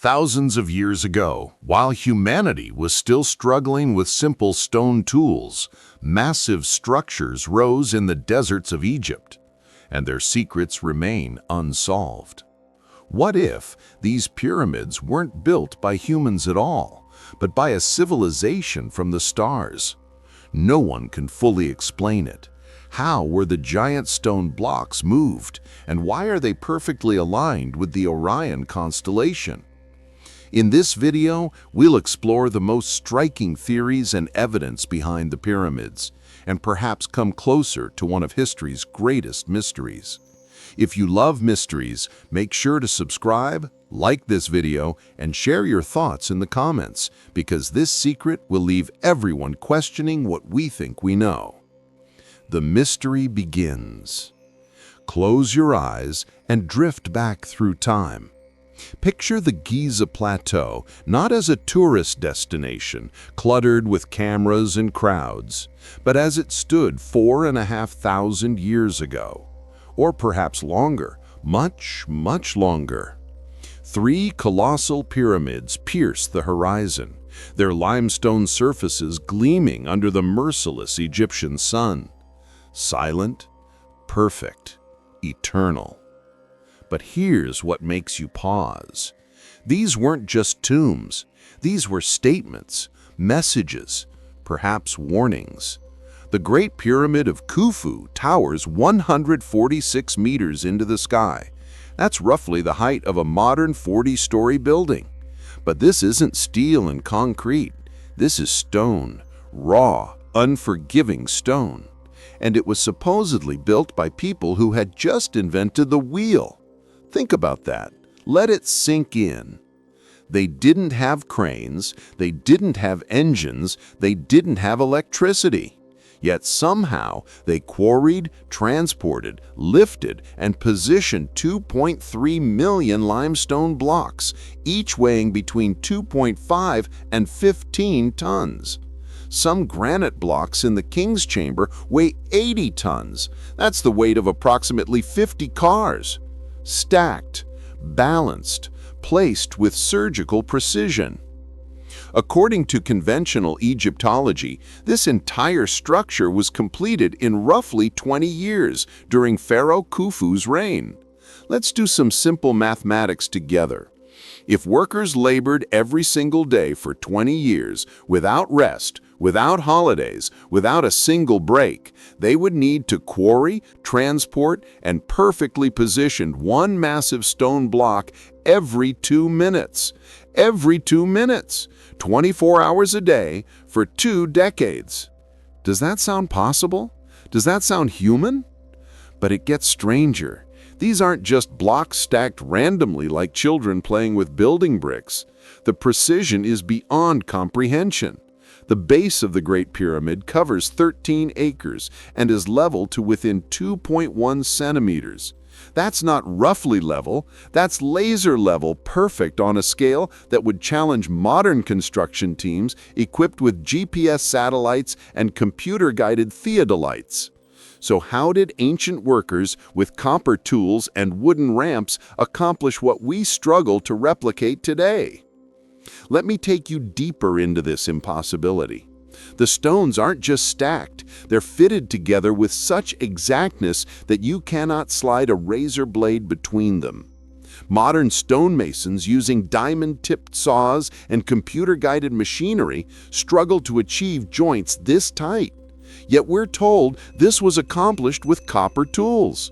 Thousands of years ago, while humanity was still struggling with simple stone tools, massive structures rose in the deserts of Egypt, and their secrets remain unsolved. What if these pyramids weren't built by humans at all, but by a civilization from the stars? No one can fully explain it. How were the giant stone blocks moved, and why are they perfectly aligned with the Orion constellation? In this video, we'll explore the most striking theories and evidence behind the pyramids, and perhaps come closer to one of history's greatest mysteries. If you love mysteries, make sure to subscribe, like this video, and share your thoughts in the comments, because this secret will leave everyone questioning what we think we know. The mystery begins. Close your eyes and drift back through time. Picture the Giza Plateau not as a tourist destination, cluttered with cameras and crowds, but as it stood 4,500 years ago. Or perhaps longer, much, much longer. 3 colossal pyramids pierce the horizon, their limestone surfaces gleaming under the merciless Egyptian sun. Silent, perfect, eternal. But here's what makes you pause. These weren't just tombs. These were statements, messages, perhaps warnings. The Great Pyramid of Khufu towers 146 meters into the sky. That's roughly the height of a modern 40-story building. But this isn't steel and concrete. This is stone, raw, unforgiving stone. And it was supposedly built by people who had just invented the wheel. Think about that. Let it sink in. They didn't have cranes, they didn't have engines, they didn't have electricity. Yet somehow they quarried, transported, lifted, and positioned 2.3 million limestone blocks, each weighing between 2.5 and 15 tons. Some granite blocks in the King's Chamber weigh 80 tons. That's the weight of approximately 50 cars. Stacked, balanced, placed with surgical precision. According to conventional Egyptology, this entire structure was completed in roughly 20 years during Pharaoh Khufu's reign. Let's do some simple mathematics together. If workers labored every single day for 20 years without rest, without holidays, without a single break, they would need to quarry, transport, and perfectly position one massive stone block every 2 minutes. Every 2 minutes, 24 hours a day for 2 decades. Does that sound possible? Does that sound human? But it gets stranger. These aren't just blocks stacked randomly like children playing with building bricks. The precision is beyond comprehension. The base of the Great Pyramid covers 13 acres and is level to within 2.1 centimeters. That's not roughly level, that's laser level, perfect on a scale that would challenge modern construction teams equipped with GPS satellites and computer-guided theodolites. So how did ancient workers with copper tools and wooden ramps accomplish what we struggle to replicate today? Let me take you deeper into this impossibility. The stones aren't just stacked, they're fitted together with such exactness that you cannot slide a razor blade between them. Modern stonemasons using diamond-tipped saws and computer-guided machinery struggle to achieve joints this tight. Yet we're told this was accomplished with copper tools.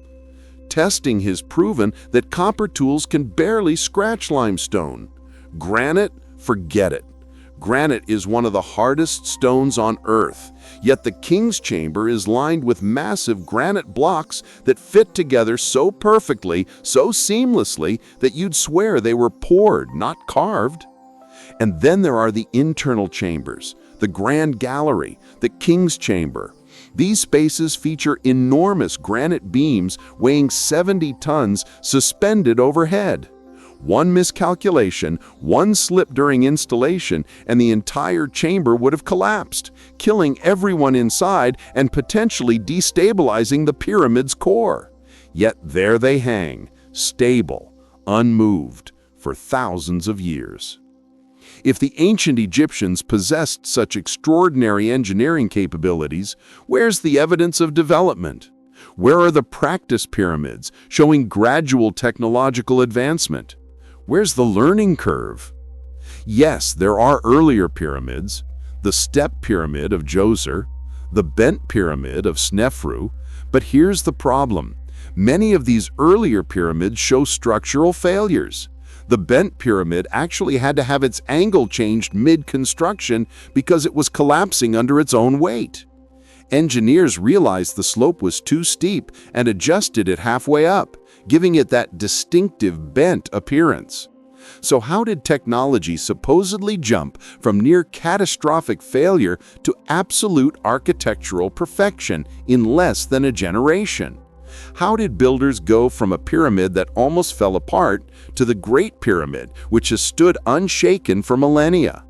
Testing has proven that copper tools can barely scratch limestone. Granite, forget it. Granite is one of the hardest stones on Earth, yet the King's Chamber is lined with massive granite blocks that fit together so perfectly, so seamlessly, that you'd swear they were poured, not carved. And then there are the internal chambers, the Grand Gallery, the King's Chamber. These spaces feature enormous granite beams weighing 70 tons suspended overhead. One miscalculation, one slip during installation, and the entire chamber would have collapsed, killing everyone inside and potentially destabilizing the pyramid's core. Yet there they hang, stable, unmoved, for thousands of years. If the ancient Egyptians possessed such extraordinary engineering capabilities, where's the evidence of development? Where are the practice pyramids showing gradual technological advancement? Where's the learning curve? Yes, there are earlier pyramids, the step pyramid of Djoser, the bent pyramid of Snefru, but here's the problem. Many of these earlier pyramids show structural failures. The bent pyramid actually had to have its angle changed mid-construction because it was collapsing under its own weight. Engineers realized the slope was too steep and adjusted it halfway up, giving it that distinctive bent appearance. So how did technology supposedly jump from near catastrophic failure to absolute architectural perfection in less than a generation? How did builders go from a pyramid that almost fell apart to the Great Pyramid, which has stood unshaken for millennia?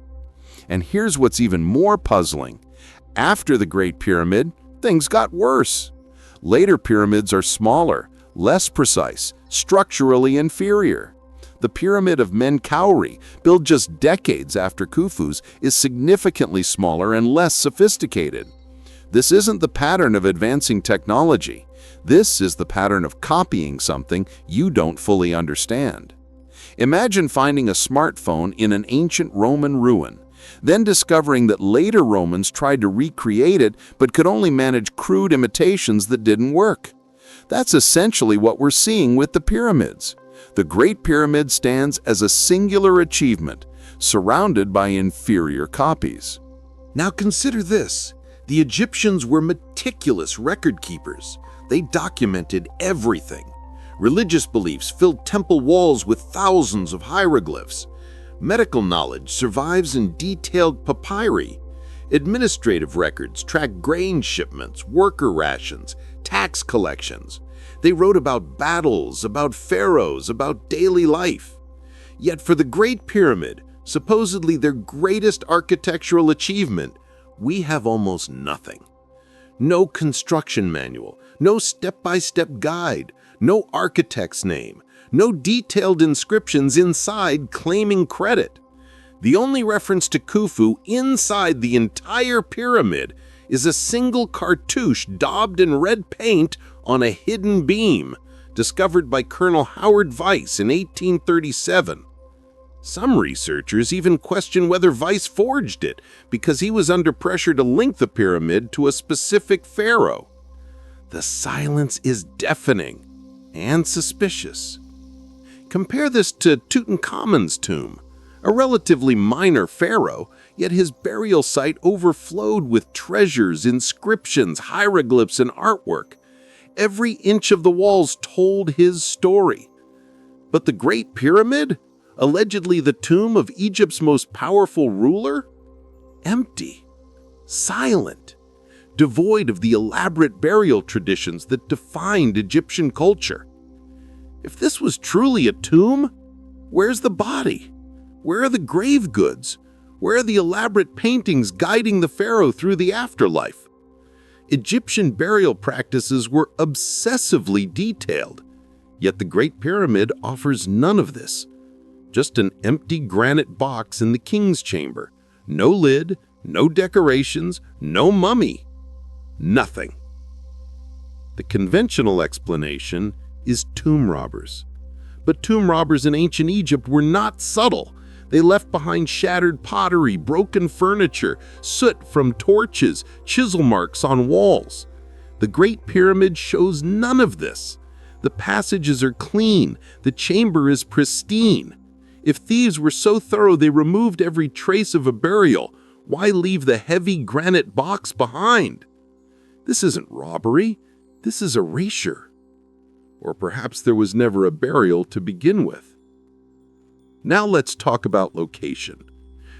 And here's what's even more puzzling. After the Great Pyramid, things got worse. Later pyramids are smaller, less precise, structurally inferior. The Pyramid of Menkaure, built just decades after Khufu's, is significantly smaller and less sophisticated. This isn't the pattern of advancing technology. This is the pattern of copying something you don't fully understand. Imagine finding a smartphone in an ancient Roman ruin, then discovering that later Romans tried to recreate it but could only manage crude imitations that didn't work. That's essentially what we're seeing with the pyramids. The Great Pyramid stands as a singular achievement, surrounded by inferior copies. Now consider this. The Egyptians were meticulous record keepers. They documented everything. Religious beliefs filled temple walls with thousands of hieroglyphs. Medical knowledge survives in detailed papyri. Administrative records track grain shipments, worker rations, tax collections. They wrote about battles, about pharaohs, about daily life. Yet for the Great Pyramid, supposedly their greatest architectural achievement, we have almost nothing. No construction manual, no step-by-step guide, no architect's name, no detailed inscriptions inside claiming credit. The only reference to Khufu inside the entire pyramid is a single cartouche daubed in red paint on a hidden beam, discovered by Colonel Howard Weiss in 1837. Some researchers even question whether Weiss forged it because he was under pressure to link the pyramid to a specific pharaoh. The silence is deafening and suspicious. Compare this to Tutankhamun's tomb, a relatively minor pharaoh, yet his burial site overflowed with treasures, inscriptions, hieroglyphs, and artwork. Every inch of the walls told his story. But the Great Pyramid, allegedly the tomb of Egypt's most powerful ruler? Empty, silent, devoid of the elaborate burial traditions that defined Egyptian culture. If this was truly a tomb, where's the body? Where are the grave goods? Where are the elaborate paintings guiding the pharaoh through the afterlife? Egyptian burial practices were obsessively detailed, yet the Great Pyramid offers none of this. Just an empty granite box in the king's chamber. No lid, no decorations, no mummy. Nothing. The conventional explanation is tomb robbers. But tomb robbers in ancient Egypt were not subtle. They left behind shattered pottery, broken furniture, soot from torches, chisel marks on walls. The Great Pyramid shows none of this. The passages are clean. The chamber is pristine. If thieves were so thorough they removed every trace of a burial, why leave the heavy granite box behind? This isn't robbery. This is erasure. Or perhaps there was never a burial to begin with. Now let's talk about location.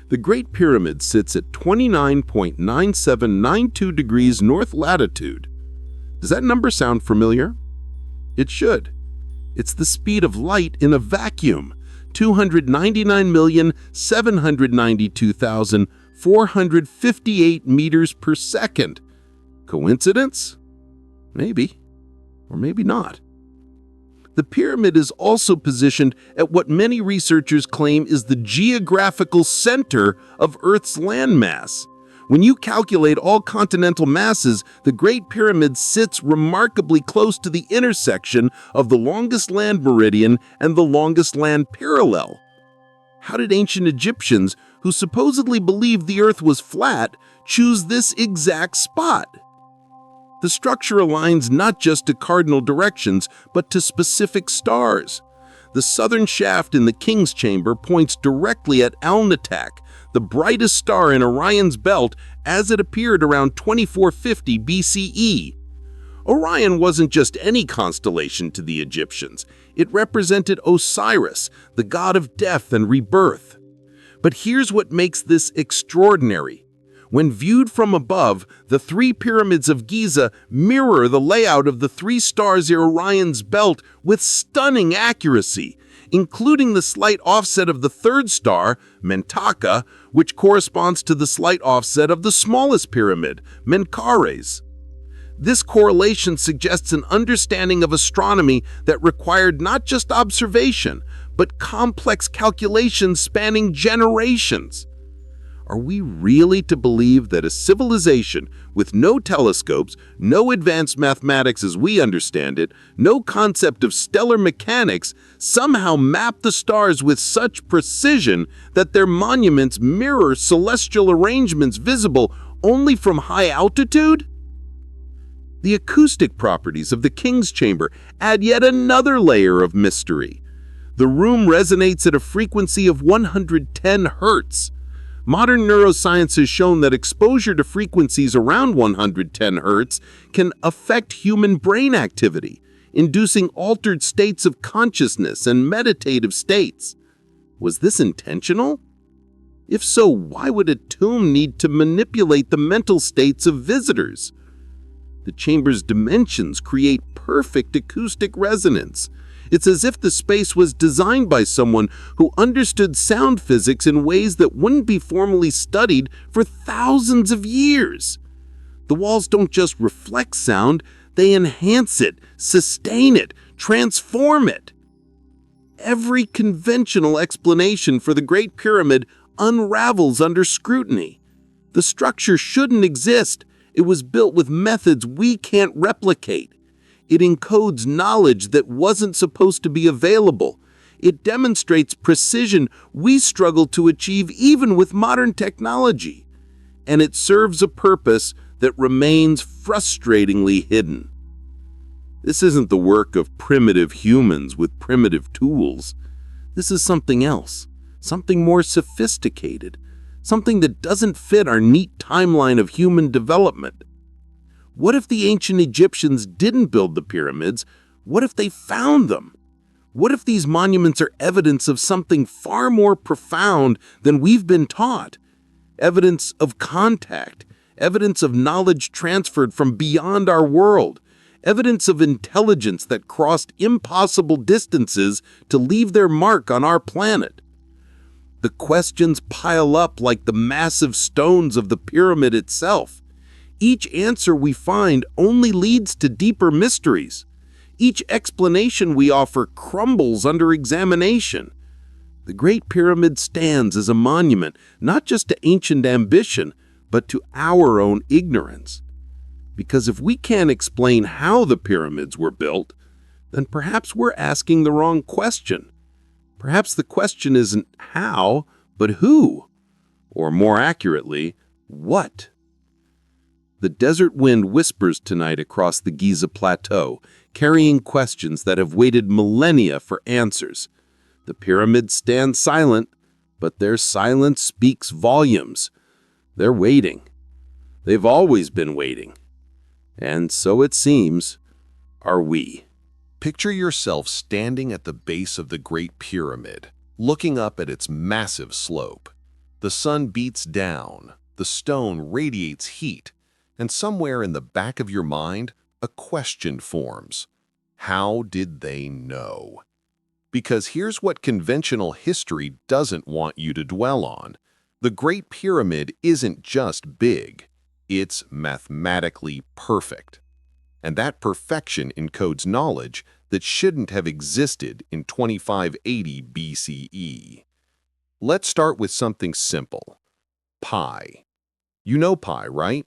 The Great Pyramid sits at 29.9792 degrees north latitude. Does that number sound familiar? It should. It's the speed of light in a vacuum, 299,792,458 meters per second. Coincidence? Maybe. Or maybe not. The pyramid is also positioned at what many researchers claim is the geographical center of Earth's landmass. When you calculate all continental masses, the Great Pyramid sits remarkably close to the intersection of the longest land meridian and the longest land parallel. How did ancient Egyptians, who supposedly believed the Earth was flat, choose this exact spot? The structure aligns not just to cardinal directions, but to specific stars. The southern shaft in the King's Chamber points directly at Alnitak, the brightest star in Orion's belt as it appeared around 2450 BCE. Orion wasn't just any constellation to the Egyptians. It represented Osiris, the god of death and rebirth. But here's what makes this extraordinary. When viewed from above, the three pyramids of Giza mirror the layout of the three stars in Orion's belt with stunning accuracy, including the slight offset of the third star, Mentaka, which corresponds to the slight offset of the smallest pyramid, Menkares. This correlation suggests an understanding of astronomy that required not just observation, but complex calculations spanning generations. Are we really to believe that a civilization with no telescopes, no advanced mathematics as we understand it, no concept of stellar mechanics, somehow mapped the stars with such precision that their monuments mirror celestial arrangements visible only from high altitude? The acoustic properties of the King's Chamber add yet another layer of mystery. The room resonates at a frequency of 110 hertz. Modern neuroscience has shown that exposure to frequencies around 110 hertz can affect human brain activity, inducing altered states of consciousness and meditative states. Was this intentional? If so, why would a tomb need to manipulate the mental states of visitors? The chamber's dimensions create perfect acoustic resonance. It's as if the space was designed by someone who understood sound physics in ways that wouldn't be formally studied for thousands of years. The walls don't just reflect sound, they enhance it, sustain it, transform it. Every conventional explanation for the Great Pyramid unravels under scrutiny. The structure shouldn't exist. It was built with methods we can't replicate. It encodes knowledge that wasn't supposed to be available. It demonstrates precision we struggle to achieve even with modern technology. And it serves a purpose that remains frustratingly hidden. This isn't the work of primitive humans with primitive tools. This is something else, something more sophisticated, something that doesn't fit our neat timeline of human development. What if the ancient Egyptians didn't build the pyramids? What if they found them? What if these monuments are evidence of something far more profound than we've been taught? Evidence of contact, evidence of knowledge transferred from beyond our world, evidence of intelligence that crossed impossible distances to leave their mark on our planet. The questions pile up like the massive stones of the pyramid itself. Each answer we find only leads to deeper mysteries. Each explanation we offer crumbles under examination. The Great Pyramid stands as a monument not just to ancient ambition, but to our own ignorance. Because if we can't explain how the pyramids were built, then perhaps we're asking the wrong question. Perhaps the question isn't how, but who? Or more accurately, what? The desert wind whispers tonight across the Giza Plateau, carrying questions that have waited millennia for answers. The pyramids stand silent, but their silence speaks volumes. They're waiting. They've always been waiting. And so it seems, are we. Picture yourself standing at the base of the Great Pyramid, looking up at its massive slope. The sun beats down, the stone radiates heat, and somewhere in the back of your mind, a question forms. How did they know? Because here's what conventional history doesn't want you to dwell on. The Great Pyramid isn't just big, it's mathematically perfect. And that perfection encodes knowledge that shouldn't have existed in 2580 BCE. Let's start with something simple. Pi. You know pi, right?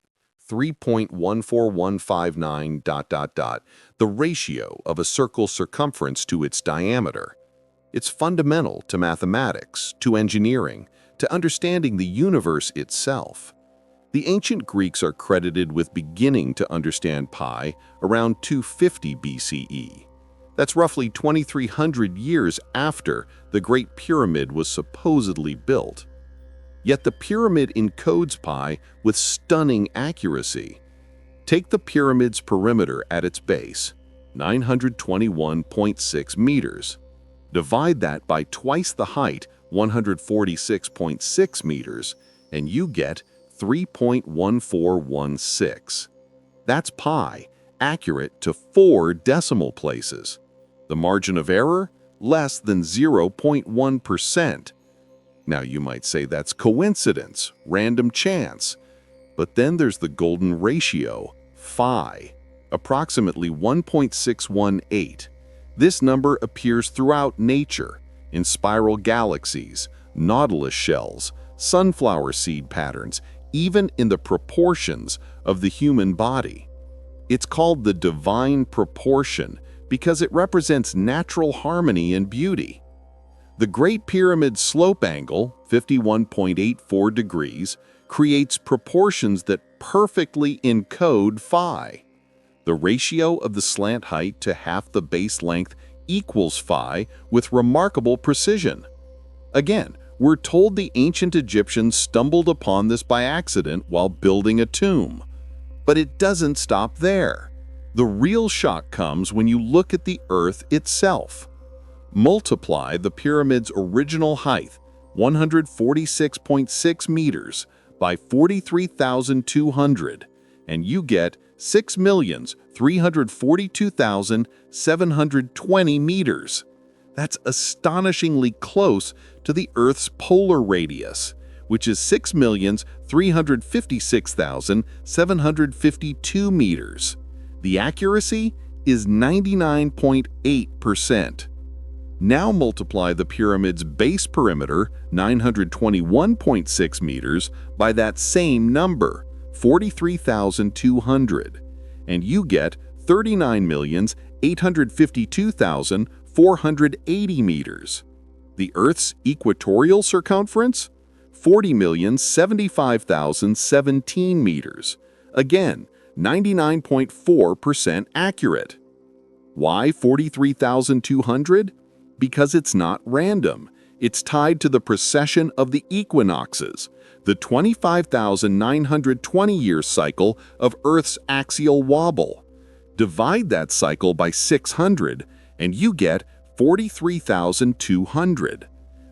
3.14159 ... the ratio of a circle's circumference to its diameter. It's fundamental to mathematics, to engineering, to understanding the universe itself. The ancient Greeks are credited with beginning to understand pi around 250 BCE. That's roughly 2,300 years after the Great Pyramid was supposedly built. Yet the pyramid encodes pi with stunning accuracy. Take the pyramid's perimeter at its base, 921.6 meters. Divide that by twice the height, 146.6 meters, and you get 3.1416. That's pi, accurate to 4 decimal places. The margin of error? Less than 0.1%. Now you might say that's coincidence, random chance. But then there's the golden ratio, phi, approximately 1.618. This number appears throughout nature, in spiral galaxies, nautilus shells, sunflower seed patterns, even in the proportions of the human body. It's called the divine proportion because it represents natural harmony and beauty. The Great Pyramid's slope angle, 51.84 degrees, creates proportions that perfectly encode phi. The ratio of the slant height to half the base length equals phi with remarkable precision. Again, we're told the ancient Egyptians stumbled upon this by accident while building a tomb. But it doesn't stop there. The real shock comes when you look at the Earth itself. Multiply the pyramid's original height, 146.6 meters, by 43,200, and you get 6,342,720 meters. That's astonishingly close to the Earth's polar radius, which is 6,356,752 meters. The accuracy is 99.8%. Now multiply the pyramid's base perimeter, 921.6 meters, by that same number, 43,200, and you get 39,852,480 meters. The Earth's equatorial circumference? 40,075,017 meters. Again, 99.4% accurate. Why 43,200? Because it's not random. It's tied to the precession of the equinoxes, the 25,920-year cycle of Earth's axial wobble. Divide that cycle by 600, and you get 43,200.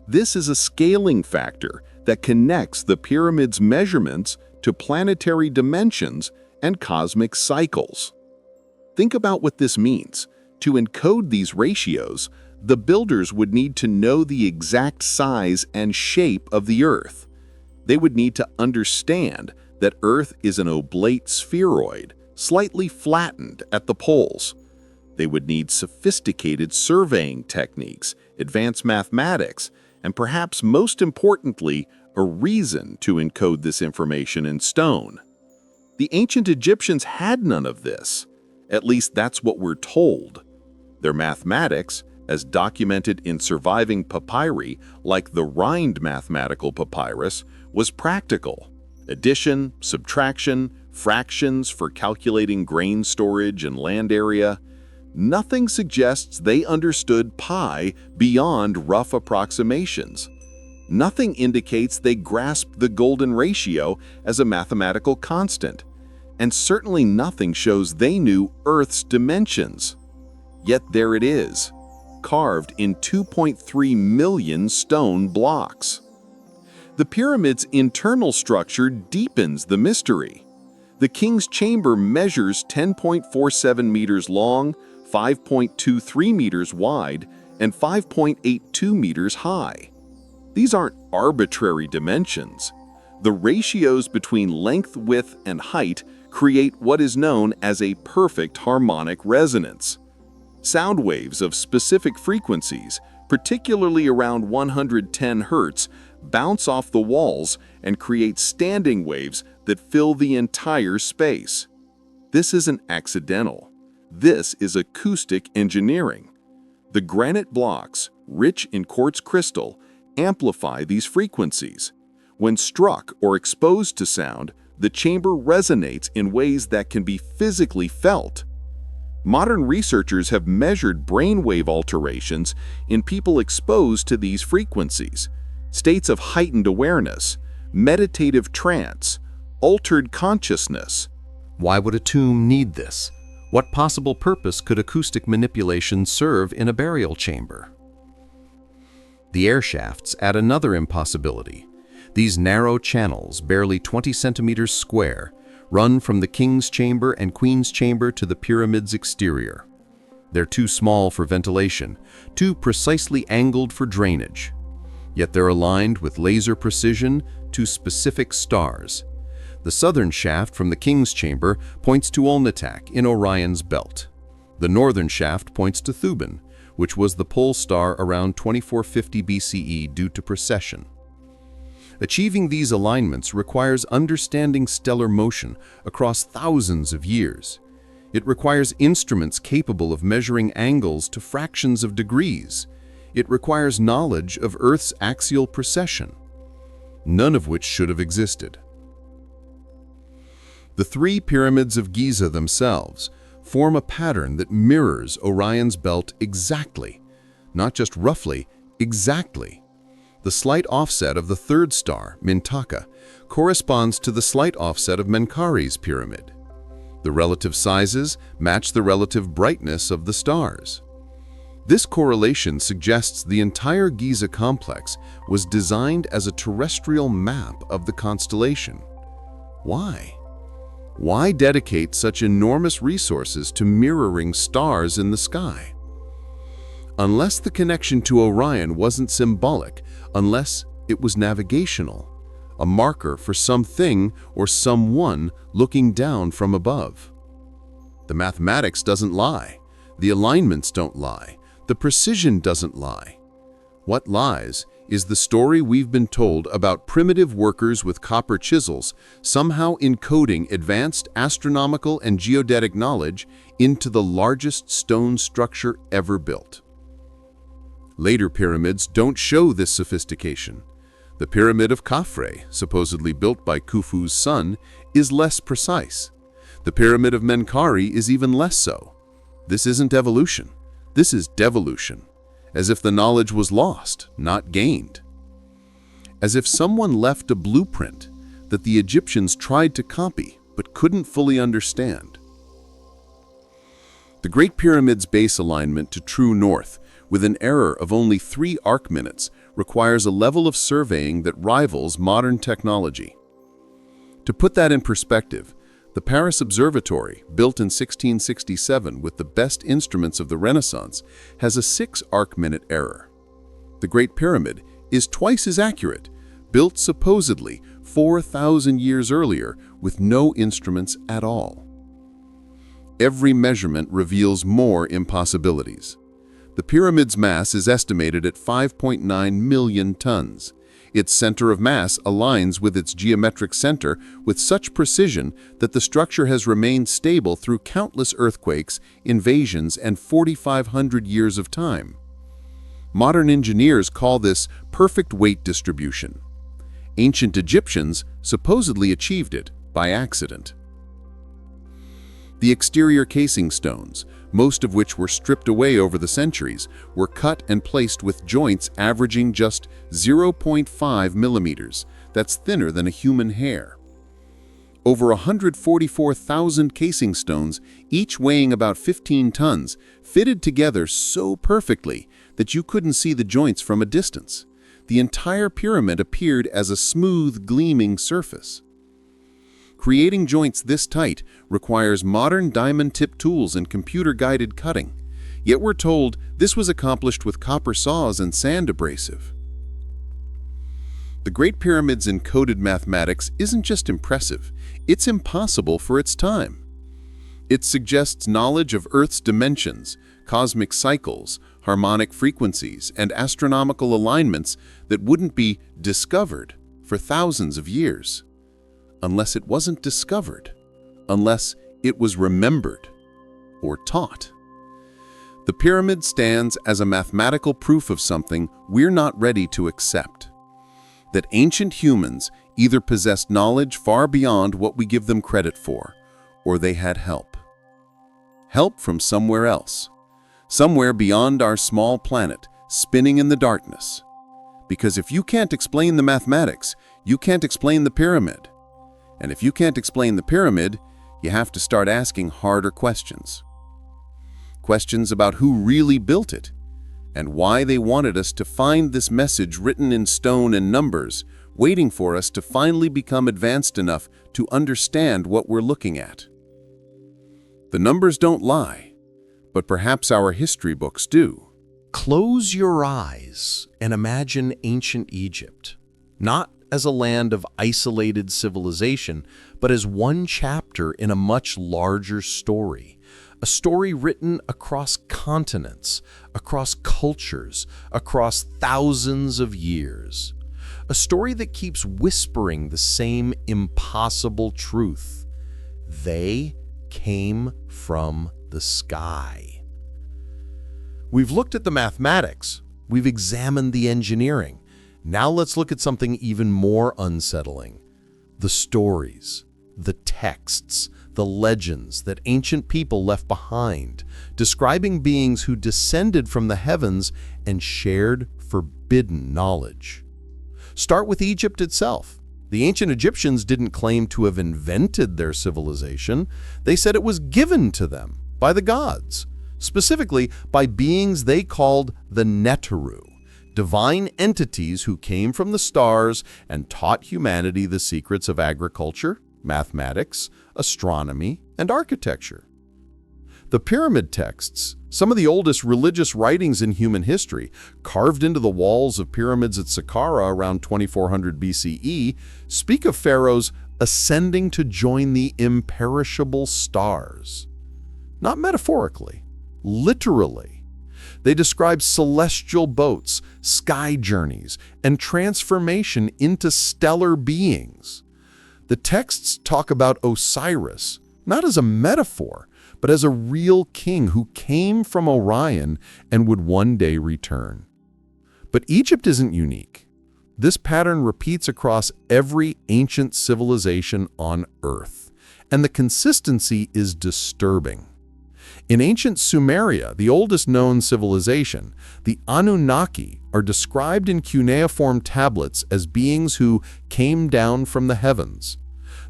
This is a scaling factor that connects the pyramid's measurements to planetary dimensions and cosmic cycles. Think about what this means. To encode these ratios, the builders would need to know the exact size and shape of the Earth. They would need to understand that Earth is an oblate spheroid, slightly flattened at the poles. They would need sophisticated surveying techniques, advanced mathematics, and perhaps most importantly, a reason to encode this information in stone. The ancient Egyptians had none of this. At least that's what we're told. Their mathematics, as documented in surviving papyri like the Rind mathematical papyrus, was practical. Addition, subtraction, fractions for calculating grain storage and land area. Nothing suggests they understood pi beyond rough approximations. Nothing indicates they grasped the golden ratio as a mathematical constant. And certainly nothing shows they knew Earth's dimensions. Yet there it is, carved in 2.3 million stone blocks. The pyramid's internal structure deepens the mystery. The king's chamber measures 10.47 meters long, 5.23 meters wide, and 5.82 meters high. These aren't arbitrary dimensions. The ratios between length, width, and height create what is known as a perfect harmonic resonance. Sound waves of specific frequencies, particularly around 110 Hz, bounce off the walls and create standing waves that fill the entire space. This isn't accidental. This is acoustic engineering. The granite blocks, rich in quartz crystal, amplify these frequencies. When struck or exposed to sound, the chamber resonates in ways that can be physically felt. Modern researchers have measured brainwave alterations in people exposed to these frequencies, states of heightened awareness, meditative trance, altered consciousness. Why would a tomb need this? What possible purpose could acoustic manipulation serve in a burial chamber? The air shafts add another impossibility. These narrow channels, barely 20 centimeters square, run from the king's chamber and queen's chamber to the pyramid's exterior. They're too small for ventilation, too precisely angled for drainage. Yet they're aligned with laser precision to specific stars. The southern shaft from the king's chamber points to Olnatak in Orion's belt. The northern shaft points to Thuban, which was the pole star around 2450 BCE due to precession. Achieving these alignments requires understanding stellar motion across thousands of years. It requires instruments capable of measuring angles to fractions of degrees. It requires knowledge of Earth's axial precession, none of which should have existed. The three pyramids of Giza themselves form a pattern that mirrors Orion's belt exactly, not just roughly, exactly. The slight offset of the third star, Mintaka, corresponds to the slight offset of Menkare's pyramid. The relative sizes match the relative brightness of the stars. This correlation suggests the entire Giza complex was designed as a terrestrial map of the constellation. Why? Why dedicate such enormous resources to mirroring stars in the sky? Unless the connection to Orion wasn't symbolic, unless it was navigational, a marker for something or someone looking down from above. The mathematics doesn't lie. The alignments don't lie. The precision doesn't lie. What lies is the story we've been told about primitive workers with copper chisels somehow encoding advanced astronomical and geodetic knowledge into the largest stone structure ever built. Later pyramids don't show this sophistication. The Pyramid of Khafre, supposedly built by Khufu's son, is less precise. The Pyramid of Menkaure is even less so. This isn't evolution. This is devolution, as if the knowledge was lost, not gained. As if someone left a blueprint that the Egyptians tried to copy but couldn't fully understand. The Great Pyramid's base alignment to true north, with an error of only 3 arc minutes, requires a level of surveying that rivals modern technology. To put that in perspective, the Paris Observatory, built in 1667 with the best instruments of the Renaissance, has a 6 arc-minute error. The Great Pyramid is twice as accurate, built supposedly 4,000 years earlier with no instruments at all. Every measurement reveals more impossibilities. The pyramid's mass is estimated at 5.9 million tons. Its center of mass aligns with its geometric center with such precision that the structure has remained stable through countless earthquakes, invasions, and 4,500 years of time. Modern engineers call this perfect weight distribution. Ancient Egyptians supposedly achieved it by accident. The exterior casing stones, most of which were stripped away over the centuries, were cut and placed with joints averaging just 0.5 millimeters. That's thinner than a human hair. Over 144,000 casing stones, each weighing about 15 tons, fitted together so perfectly that you couldn't see the joints from a distance. The entire pyramid appeared as a smooth, gleaming surface. Creating joints this tight requires modern diamond-tipped tools and computer-guided cutting, yet we're told this was accomplished with copper saws and sand abrasive. The Great Pyramid's encoded mathematics isn't just impressive, it's impossible for its time. It suggests knowledge of Earth's dimensions, cosmic cycles, harmonic frequencies, and astronomical alignments that wouldn't be discovered for thousands of years. Unless it wasn't discovered, unless it was remembered or taught. The pyramid stands as a mathematical proof of something we're not ready to accept. That ancient humans either possessed knowledge far beyond what we give them credit for, or they had help. Help from somewhere else, somewhere beyond our small planet, spinning in the darkness. Because if you can't explain the mathematics, you can't explain the pyramid. And if you can't explain the pyramid, you have to start asking harder questions. Questions about who really built it, and why they wanted us to find this message written in stone and numbers, waiting for us to finally become advanced enough to understand what we're looking at. The numbers don't lie, but perhaps our history books do. Close your eyes and imagine ancient Egypt, not as a land of isolated civilization, but as one chapter in a much larger story. A story written across continents, across cultures, across thousands of years. A story that keeps whispering the same impossible truth. They came from the sky. We've looked at the mathematics. We've examined the engineering. Now let's look at something even more unsettling. The stories, the texts, the legends that ancient people left behind, describing beings who descended from the heavens and shared forbidden knowledge. Start with Egypt itself. The ancient Egyptians didn't claim to have invented their civilization. They said it was given to them by the gods, specifically by beings they called the Neteru, divine entities who came from the stars and taught humanity the secrets of agriculture, mathematics, astronomy, and architecture. The pyramid texts, some of the oldest religious writings in human history, carved into the walls of pyramids at Saqqara around 2400 BCE, speak of pharaohs ascending to join the imperishable stars. Not metaphorically, literally. They describe celestial boats, sky journeys, and transformation into stellar beings. The texts talk about Osiris, not as a metaphor, but as a real king who came from Orion and would one day return. But Egypt isn't unique. This pattern repeats across every ancient civilization on Earth, and the consistency is disturbing. In ancient Sumeria, the oldest known civilization, the Anunnaki are described in cuneiform tablets as beings who came down from the heavens.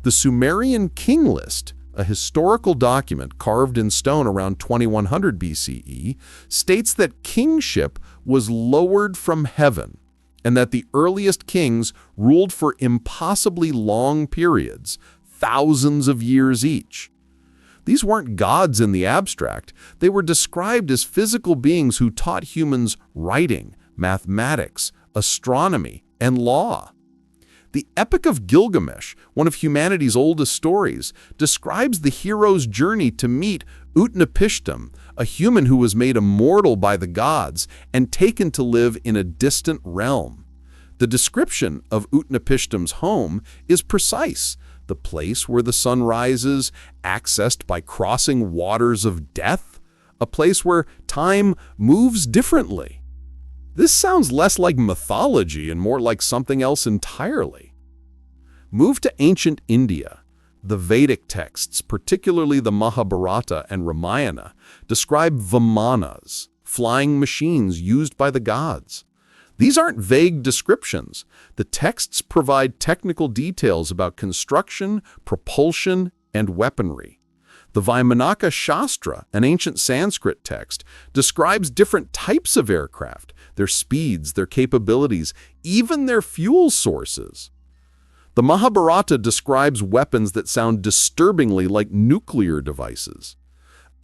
The Sumerian king list, a historical document carved in stone around 2100 BCE, states that kingship was lowered from heaven and that the earliest kings ruled for impossibly long periods, thousands of years each. These weren't gods in the abstract. They were described as physical beings who taught humans writing, mathematics, astronomy, and law. The Epic of Gilgamesh, one of humanity's oldest stories, describes the hero's journey to meet Utnapishtim, a human who was made immortal by the gods and taken to live in a distant realm. The description of Utnapishtim's home is precise, the place where the sun rises, accessed by crossing waters of death, a place where time moves differently. This sounds less like mythology and more like something else entirely. Move to ancient India. The Vedic texts, particularly the Mahabharata and Ramayana, describe vimanas, flying machines used by the gods. These aren't vague descriptions. The texts provide technical details about construction, propulsion, and weaponry. The Vaimanaka Shastra, an ancient Sanskrit text, describes different types of aircraft, their speeds, their capabilities, even their fuel sources. The Mahabharata describes weapons that sound disturbingly like nuclear devices.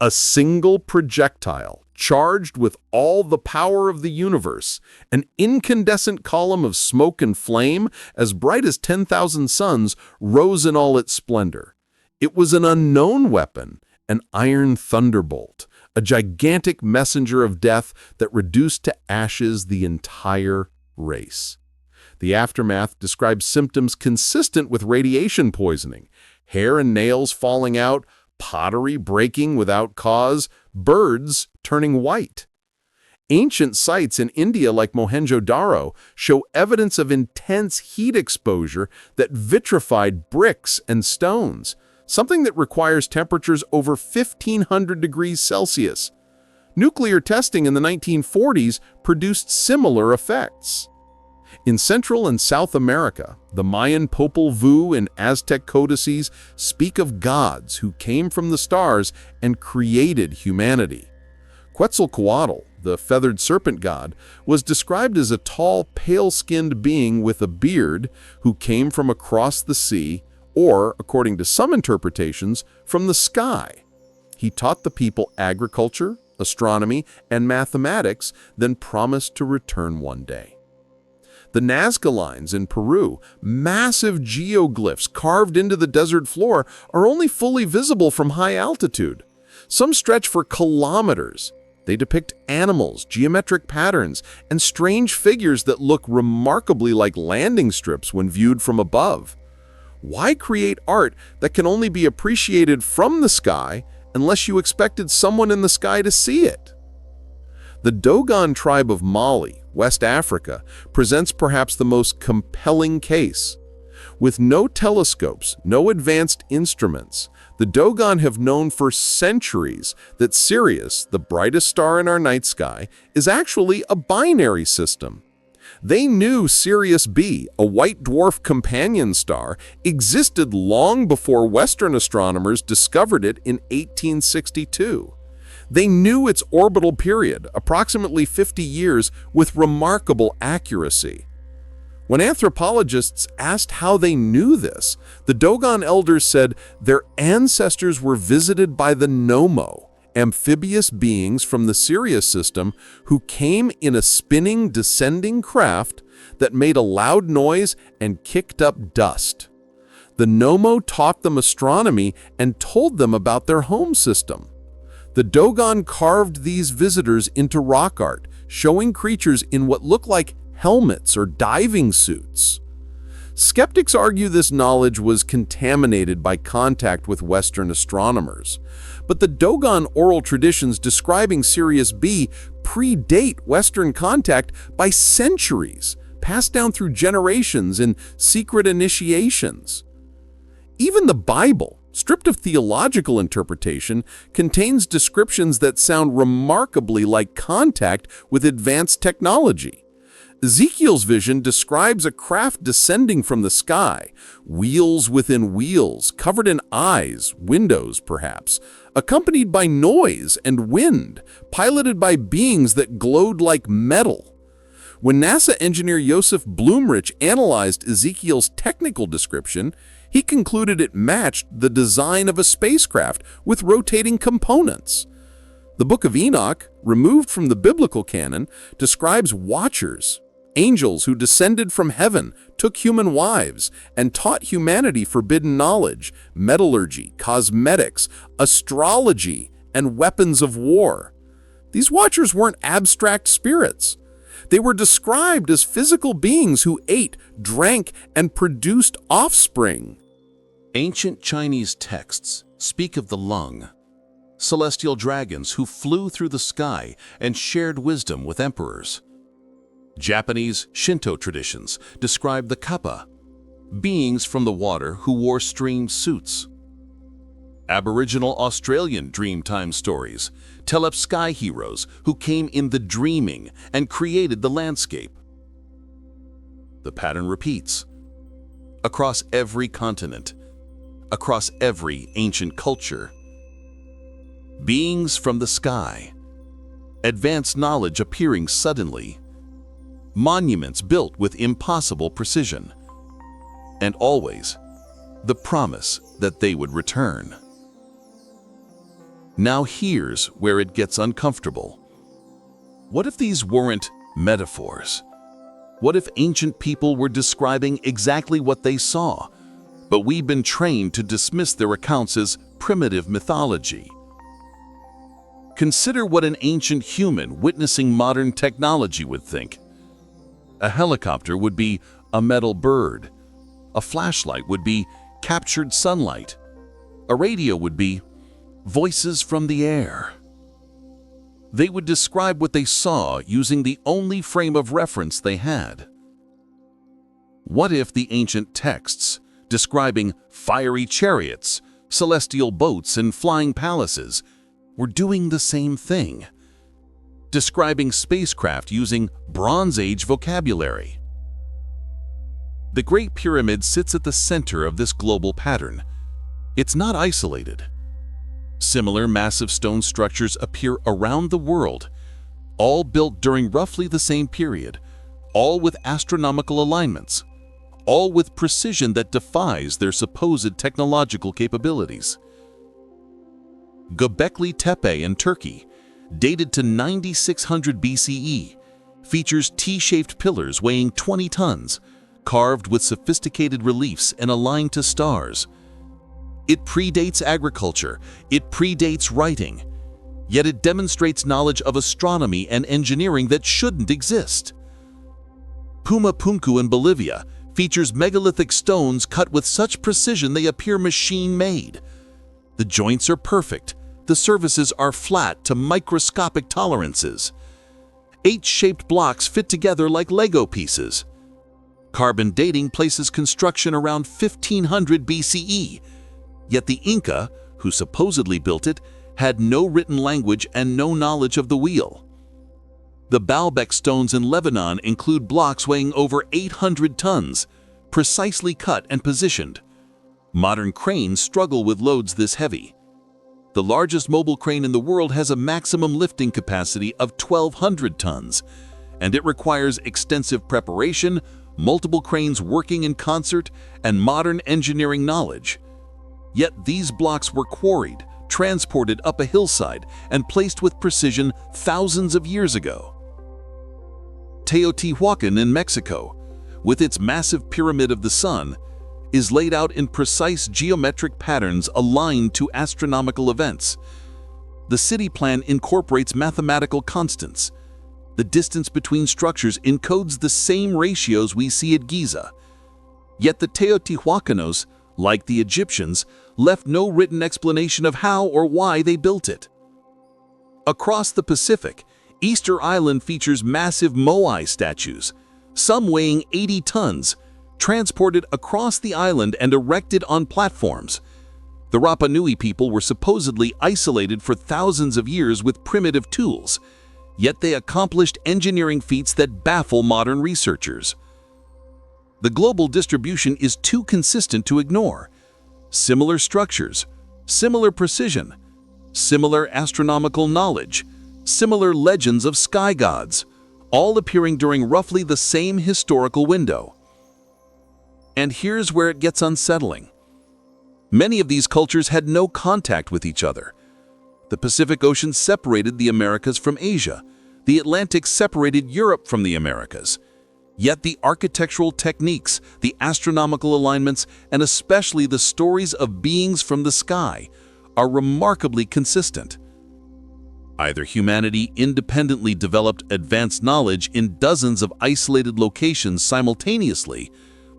A single projectile, charged with all the power of the universe, an incandescent column of smoke and flame as bright as 10,000 suns, rose in all its splendor. It was an unknown weapon, an iron thunderbolt, a gigantic messenger of death that reduced to ashes the entire race. The aftermath describes symptoms consistent with radiation poisoning: hair and nails falling out, pottery breaking without cause, birds turning white. Ancient sites in India like Mohenjo-Daro show evidence of intense heat exposure that vitrified bricks and stones, something that requires temperatures over 1,500 degrees Celsius. Nuclear testing in the 1940s produced similar effects. In Central and South America, the Mayan Popol Vuh and Aztec codices speak of gods who came from the stars and created humanity. Quetzalcoatl, the feathered serpent god, was described as a tall, pale-skinned being with a beard who came from across the sea, or, according to some interpretations, from the sky. He taught the people agriculture, astronomy, and mathematics, then promised to return one day. The Nazca lines in Peru, massive geoglyphs carved into the desert floor, are only fully visible from high altitude. Some stretch for kilometers. They depict animals, geometric patterns, and strange figures that look remarkably like landing strips when viewed from above. Why create art that can only be appreciated from the sky unless you expected someone in the sky to see it? The Dogon tribe of Mali, West Africa, presents perhaps the most compelling case. With no telescopes, no advanced instruments, the Dogon have known for centuries that Sirius, the brightest star in our night sky, is actually a binary system. They knew Sirius B, a white dwarf companion star, existed long before Western astronomers discovered it in 1862. They knew its orbital period, approximately 50 years, with remarkable accuracy. When anthropologists asked how they knew this, the Dogon elders said their ancestors were visited by the Nomo, amphibious beings from the Sirius system who came in a spinning, descending craft that made a loud noise and kicked up dust. The Nomo taught them astronomy and told them about their home system. The Dogon carved these visitors into rock art, showing creatures in what look like helmets or diving suits. Skeptics argue this knowledge was contaminated by contact with Western astronomers, but the Dogon oral traditions describing Sirius B predate Western contact by centuries, passed down through generations in secret initiations. Even the Bible, stripped of theological interpretation, contains descriptions that sound remarkably like contact with advanced technology. Ezekiel's vision describes a craft descending from the sky, wheels within wheels, covered in eyes, windows perhaps, accompanied by noise and wind, piloted by beings that glowed like metal. When NASA engineer Joseph Blumrich analyzed Ezekiel's technical description, he concluded it matched the design of a spacecraft with rotating components. The Book of Enoch, removed from the biblical canon, describes watchers, angels who descended from heaven, took human wives, and taught humanity forbidden knowledge, metallurgy, cosmetics, astrology, and weapons of war. These watchers weren't abstract spirits. They were described as physical beings who ate, drank, and produced offspring. Ancient Chinese texts speak of the lung, celestial dragons who flew through the sky and shared wisdom with emperors. Japanese Shinto traditions describe the kappa, beings from the water who wore streamed suits. Aboriginal Australian Dreamtime stories tell of sky heroes who came in the dreaming and created the landscape. The pattern repeats. Across every continent, across every ancient culture. Beings from the sky, advanced knowledge appearing suddenly, monuments built with impossible precision, and always the promise that they would return. Now here's where it gets uncomfortable. What if these weren't metaphors? What if ancient people were describing exactly what they saw, but we've been trained to dismiss their accounts as primitive mythology? Consider what an ancient human witnessing modern technology would think. A helicopter would be a metal bird. A flashlight would be captured sunlight. A radio would be voices from the air. They would describe what they saw using the only frame of reference they had. What if the ancient texts describing fiery chariots, celestial boats, and flying palaces were doing the same thing, describing spacecraft using Bronze Age vocabulary? The Great Pyramid sits at the center of this global pattern. It's not isolated. Similar massive stone structures appear around the world, all built during roughly the same period, all with astronomical alignments, all with precision that defies their supposed technological capabilities. Göbekli Tepe in Turkey, dated to 9600 BCE, features T-shaped pillars weighing 20 tons, carved with sophisticated reliefs and aligned to stars. It predates agriculture, it predates writing, yet it demonstrates knowledge of astronomy and engineering that shouldn't exist. Puma Punku in Bolivia features megalithic stones cut with such precision they appear machine-made. The joints are perfect, the surfaces are flat to microscopic tolerances. H-shaped blocks fit together like Lego pieces. Carbon dating places construction around 1500 BCE, yet the Inca, who supposedly built it, had no written language and no knowledge of the wheel. The Baalbek stones in Lebanon include blocks weighing over 800 tons, precisely cut and positioned. Modern cranes struggle with loads this heavy. The largest mobile crane in the world has a maximum lifting capacity of 1,200 tons, and it requires extensive preparation, multiple cranes working in concert, and modern engineering knowledge. Yet these blocks were quarried, transported up a hillside, and placed with precision thousands of years ago. Teotihuacan in Mexico, with its massive Pyramid of the Sun, is laid out in precise geometric patterns aligned to astronomical events. The city plan incorporates mathematical constants. The distance between structures encodes the same ratios we see at Giza. Yet the Teotihuacanos, like the Egyptians, left no written explanation of how or why they built it. Across the Pacific, Easter Island features massive moai statues, some weighing 80 tons, transported across the island and erected on platforms. The Rapa Nui people were supposedly isolated for thousands of years with primitive tools, yet they accomplished engineering feats that baffle modern researchers. The global distribution is too consistent to ignore. Similar structures, similar precision, similar astronomical knowledge, similar legends of sky gods, all appearing during roughly the same historical window. And here's where it gets unsettling. Many of these cultures had no contact with each other. The Pacific Ocean separated the Americas from Asia. The Atlantic separated Europe from the Americas. Yet the architectural techniques, the astronomical alignments, and especially the stories of beings from the sky are remarkably consistent. Either humanity independently developed advanced knowledge in dozens of isolated locations simultaneously,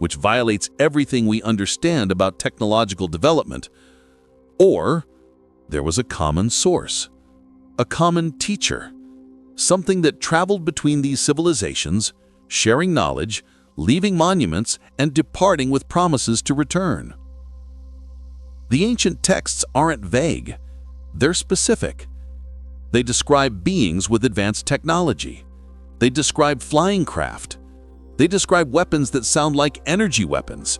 which violates everything we understand about technological development, or there was a common source, a common teacher, something that traveled between these civilizations, sharing knowledge, leaving monuments, and departing with promises to return. The ancient texts aren't vague, they're specific. They describe beings with advanced technology. They describe flying craft. They describe weapons that sound like energy weapons.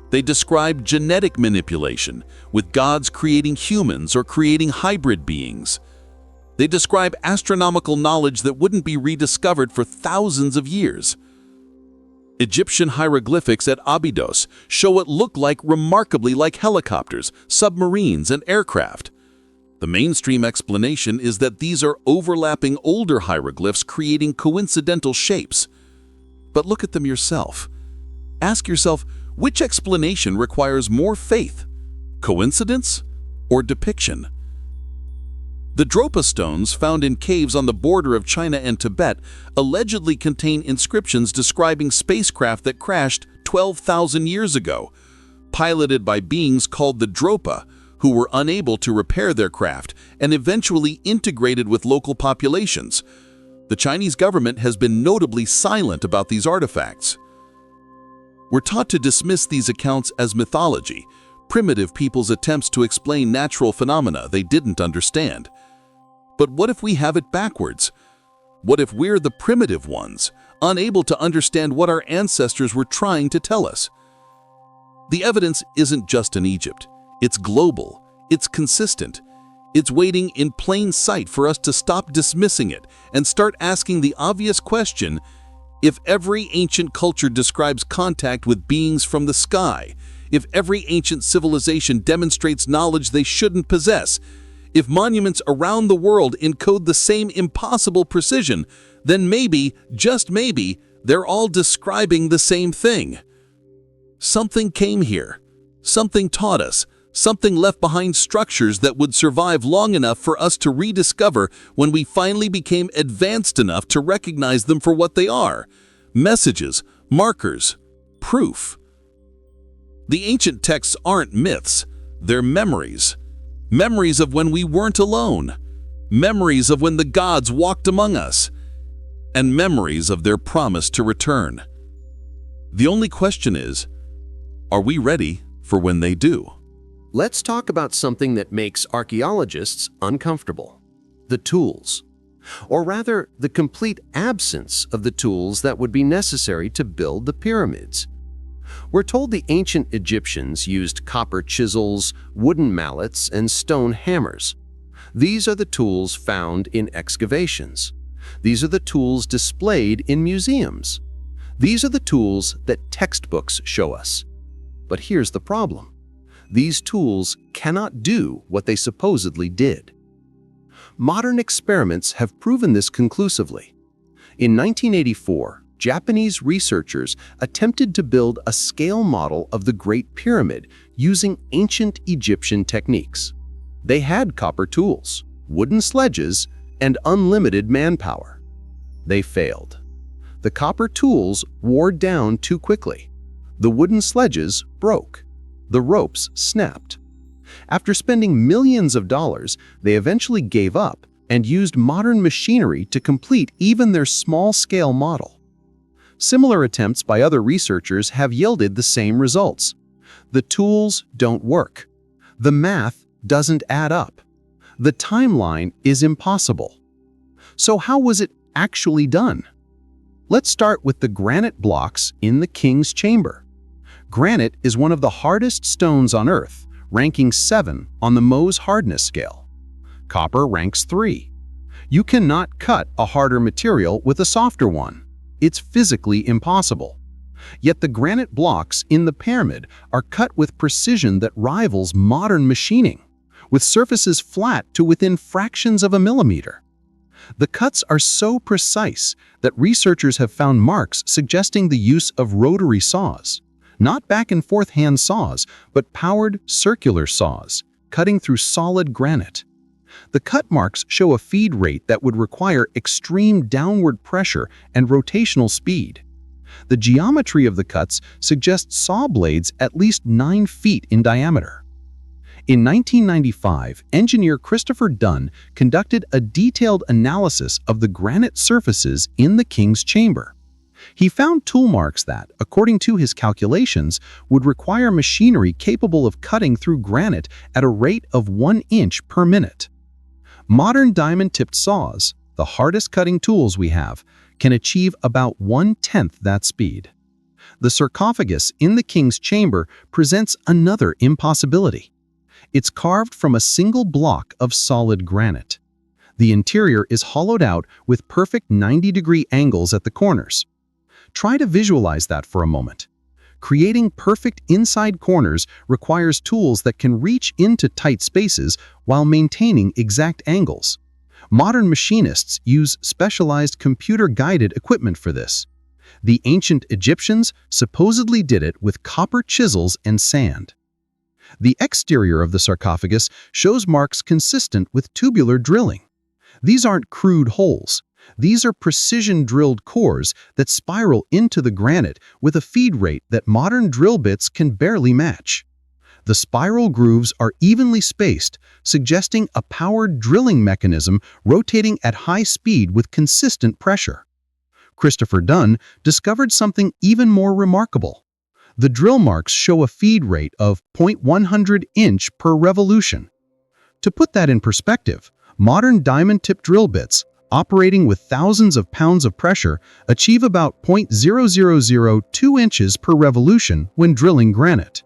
They describe genetic manipulation, with gods creating humans or creating hybrid beings. They describe astronomical knowledge that wouldn't be rediscovered for thousands of years. Egyptian hieroglyphics at Abydos show what look like remarkably like helicopters, submarines, and aircraft. The mainstream explanation is that these are overlapping older hieroglyphs creating coincidental shapes. But look at them yourself. Ask yourself, which explanation requires more faith? Coincidence or depiction? The Dropa stones found in caves on the border of China and Tibet allegedly contain inscriptions describing spacecraft that crashed 12,000 years ago, piloted by beings called the Dropa, who were unable to repair their craft and eventually integrated with local populations. The Chinese government has been notably silent about these artifacts. We're taught to dismiss these accounts as mythology, primitive people's attempts to explain natural phenomena they didn't understand. But what if we have it backwards? What if we're the primitive ones, unable to understand what our ancestors were trying to tell us? The evidence isn't just in Egypt. It's global. It's consistent. It's waiting in plain sight for us to stop dismissing it and start asking the obvious question: if every ancient culture describes contact with beings from the sky, if every ancient civilization demonstrates knowledge they shouldn't possess, if monuments around the world encode the same impossible precision, then maybe, just maybe, they're all describing the same thing. Something came here. Something taught us. Something left behind structures that would survive long enough for us to rediscover when we finally became advanced enough to recognize them for what they are: messages, markers, proof. The ancient texts aren't myths, they're memories. Memories of when we weren't alone. Memories of when the gods walked among us. And memories of their promise to return. The only question is, are we ready for when they do? Let's talk about something that makes archaeologists uncomfortable: the tools. Or rather, the complete absence of the tools that would be necessary to build the pyramids. We're told the ancient Egyptians used copper chisels, wooden mallets, and stone hammers. These are the tools found in excavations. These are the tools displayed in museums. These are the tools that textbooks show us. But here's the problem. These tools cannot do what they supposedly did. Modern experiments have proven this conclusively. In 1984, Japanese researchers attempted to build a scale model of the Great Pyramid using ancient Egyptian techniques. They had copper tools, wooden sledges, and unlimited manpower. They failed. The copper tools wore down too quickly. The wooden sledges broke. The ropes snapped. After spending millions of dollars, they eventually gave up and used modern machinery to complete even their small-scale model. Similar attempts by other researchers have yielded the same results. The tools don't work. The math doesn't add up. The timeline is impossible. So how was it actually done? Let's start with the granite blocks in the king's chamber. Granite is one of the hardest stones on Earth, ranking 7 on the Mohs hardness scale. Copper ranks 3. You cannot cut a harder material with a softer one. It's physically impossible. Yet the granite blocks in the pyramid are cut with precision that rivals modern machining, with surfaces flat to within fractions of a millimeter. The cuts are so precise that researchers have found marks suggesting the use of rotary saws. Not back-and-forth hand saws, but powered circular saws, cutting through solid granite. The cut marks show a feed rate that would require extreme downward pressure and rotational speed. The geometry of the cuts suggests saw blades at least 9 feet in diameter. In 1995, engineer Christopher Dunn conducted a detailed analysis of the granite surfaces in the king's chamber. He found tool marks that, according to his calculations, would require machinery capable of cutting through granite at a rate of 1 inch per minute. Modern diamond-tipped saws, the hardest cutting tools we have, can achieve about 1/10 that speed. The sarcophagus in the king's chamber presents another impossibility. It's carved from a single block of solid granite. The interior is hollowed out with perfect 90-degree angles at the corners. Try to visualize that for a moment. Creating perfect inside corners requires tools that can reach into tight spaces while maintaining exact angles. Modern machinists use specialized computer-guided equipment for this. The ancient Egyptians supposedly did it with copper chisels and sand. The exterior of the sarcophagus shows marks consistent with tubular drilling. These aren't crude holes. These are precision-drilled cores that spiral into the granite with a feed rate that modern drill bits can barely match. The spiral grooves are evenly spaced, suggesting a powered drilling mechanism rotating at high speed with consistent pressure. Christopher Dunn discovered something even more remarkable. The drill marks show a feed rate of 0.100 inch per revolution. To put that in perspective, modern diamond-tipped drill bits, operating with thousands of pounds of pressure, achieve about 0.0002 inches per revolution when drilling granite.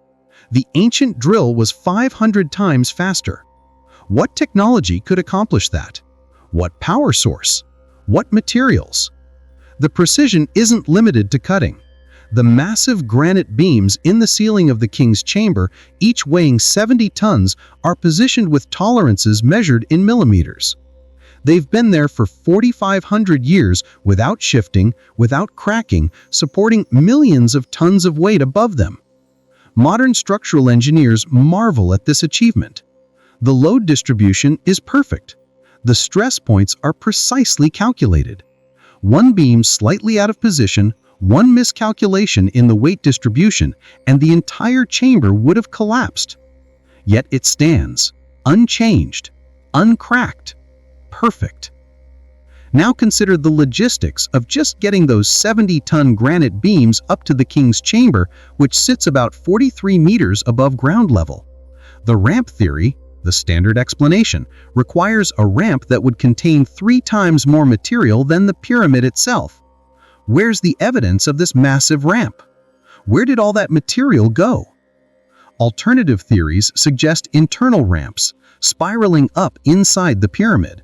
The ancient drill was 500 times faster. What technology could accomplish that? What power source? What materials? The precision isn't limited to cutting. The massive granite beams in the ceiling of the king's chamber, each weighing 70 tons, are positioned with tolerances measured in millimeters. They've been there for 4,500 years without shifting, without cracking, supporting millions of tons of weight above them. Modern structural engineers marvel at this achievement. The load distribution is perfect. The stress points are precisely calculated. One beam slightly out of position, one miscalculation in the weight distribution, and the entire chamber would have collapsed. Yet it stands, unchanged, uncracked, perfect. Now consider the logistics of just getting those 70-ton granite beams up to the king's chamber, which sits about 43 meters above ground level. The ramp theory, the standard explanation, requires a ramp that would contain 3 times more material than the pyramid itself. Where's the evidence of this massive ramp? Where did all that material go? Alternative theories suggest internal ramps, spiraling up inside the pyramid.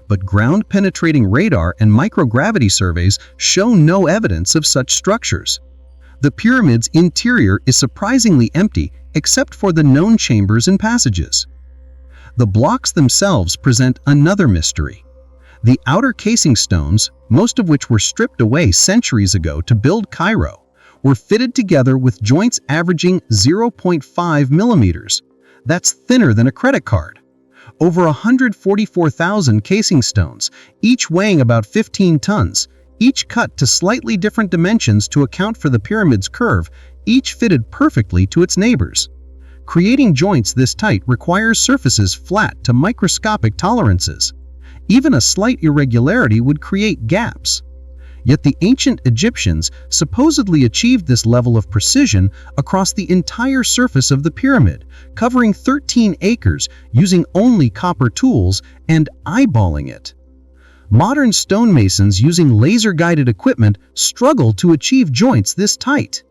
But ground-penetrating radar and microgravity surveys show no evidence of such structures. The pyramid's interior is surprisingly empty except for the known chambers and passages. The blocks themselves present another mystery. The outer casing stones, most of which were stripped away centuries ago to build Cairo, were fitted together with joints averaging 0.5 millimeters. That's thinner than a credit card. Over 144,000 casing stones, each weighing about 15 tons, each cut to slightly different dimensions to account for the pyramid's curve, each fitted perfectly to its neighbors. Creating joints this tight requires surfaces flat to microscopic tolerances. Even a slight irregularity would create gaps. Yet the ancient Egyptians supposedly achieved this level of precision across the entire surface of the pyramid, covering 13 acres using only copper tools and eyeballing it. Modern stonemasons using laser-guided equipment struggle to achieve joints this tight.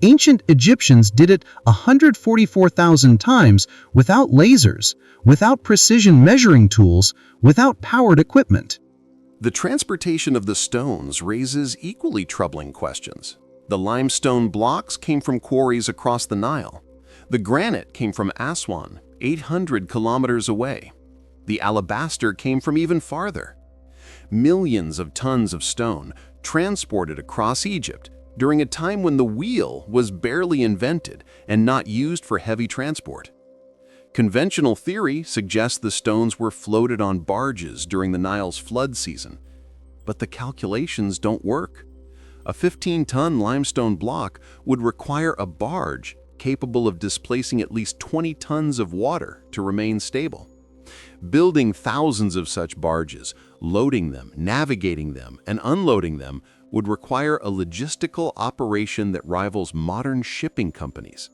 Ancient Egyptians did it 144,000 times without lasers, without precision measuring tools, without powered equipment. The transportation of the stones raises equally troubling questions. The limestone blocks came from quarries across the Nile. The granite came from Aswan, 800 kilometers away. The alabaster came from even farther. Millions of tons of stone transported across Egypt during a time when the wheel was barely invented and not used for heavy transport. Conventional theory suggests the stones were floated on barges during the Nile's flood season. But the calculations don't work. A 15-ton limestone block would require a barge capable of displacing at least 20 tons of water to remain stable. Building thousands of such barges, loading them, navigating them, and unloading them would require a logistical operation that rivals modern shipping companies.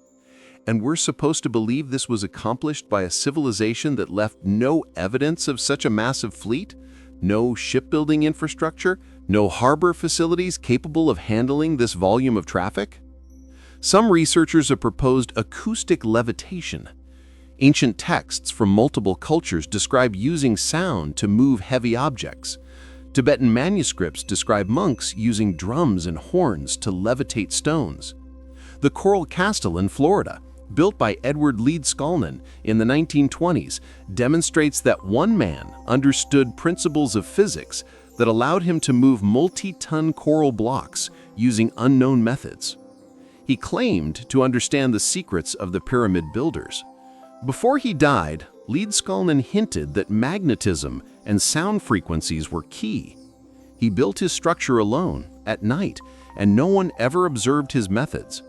And we're supposed to believe this was accomplished by a civilization that left no evidence of such a massive fleet, no shipbuilding infrastructure, no harbor facilities capable of handling this volume of traffic? Some researchers have proposed acoustic levitation. Ancient texts from multiple cultures describe using sound to move heavy objects. Tibetan manuscripts describe monks using drums and horns to levitate stones. The Coral Castle in Florida, built by Edward Leeds Skolnin in the 1920s, demonstrates that one man understood principles of physics that allowed him to move multi-ton coral blocks using unknown methods. He claimed to understand the secrets of the pyramid builders. Before he died, Leedskalnin hinted that magnetism and sound frequencies were key. He built his structure alone, at night, and no one ever observed his methods.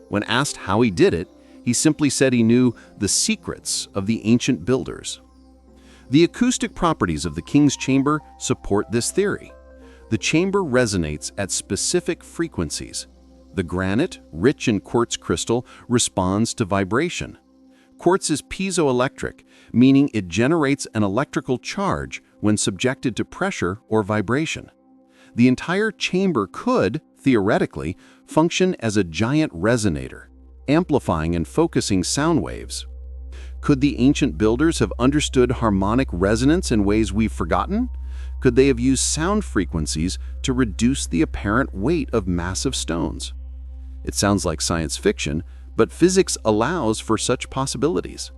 When asked how he did it, he simply said he knew the secrets of the ancient builders. The acoustic properties of the king's chamber support this theory. The chamber resonates at specific frequencies. The granite, rich in quartz crystal, responds to vibration. Quartz is piezoelectric, meaning it generates an electrical charge when subjected to pressure or vibration. The entire chamber could, theoretically, function as a giant resonator, amplifying and focusing sound waves. Could the ancient builders have understood harmonic resonance in ways we've forgotten? Could they have used sound frequencies to reduce the apparent weight of massive stones? It sounds like science fiction, but physics allows for such possibilities.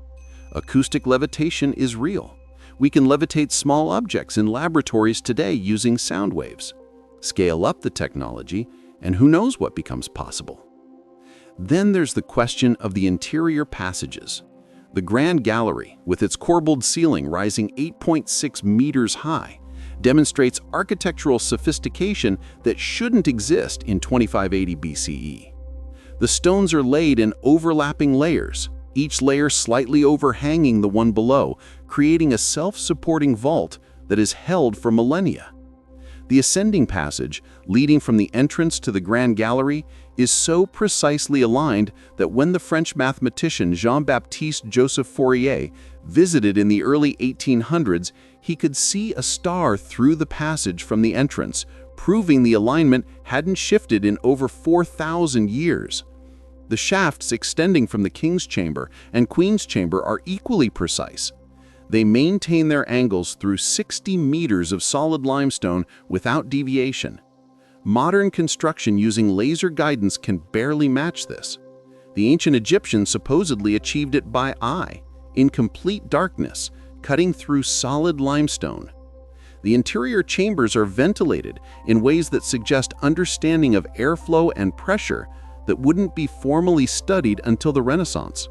Acoustic levitation is real. We can levitate small objects in laboratories today using sound waves. Scale up the technology, and who knows what becomes possible. Then there's the question of the interior passages. The Grand Gallery, with its corbelled ceiling rising 8.6 meters high, demonstrates architectural sophistication that shouldn't exist in 2580 BCE. The stones are laid in overlapping layers, each layer slightly overhanging the one below, creating a self-supporting vault that is held for millennia. The ascending passage, leading from the entrance to the Grand Gallery, is so precisely aligned that when the French mathematician Jean-Baptiste Joseph Fourier visited in the early 1800s, he could see a star through the passage from the entrance, proving the alignment hadn't shifted in over 4,000 years. The shafts extending from the King's Chamber and Queen's Chamber are equally precise. They maintain their angles through 60 meters of solid limestone without deviation. Modern construction using laser guidance can barely match this. The ancient Egyptians supposedly achieved it by eye, in complete darkness, cutting through solid limestone. The interior chambers are ventilated in ways that suggest understanding of airflow and pressure that wouldn't be formally studied until the Renaissance.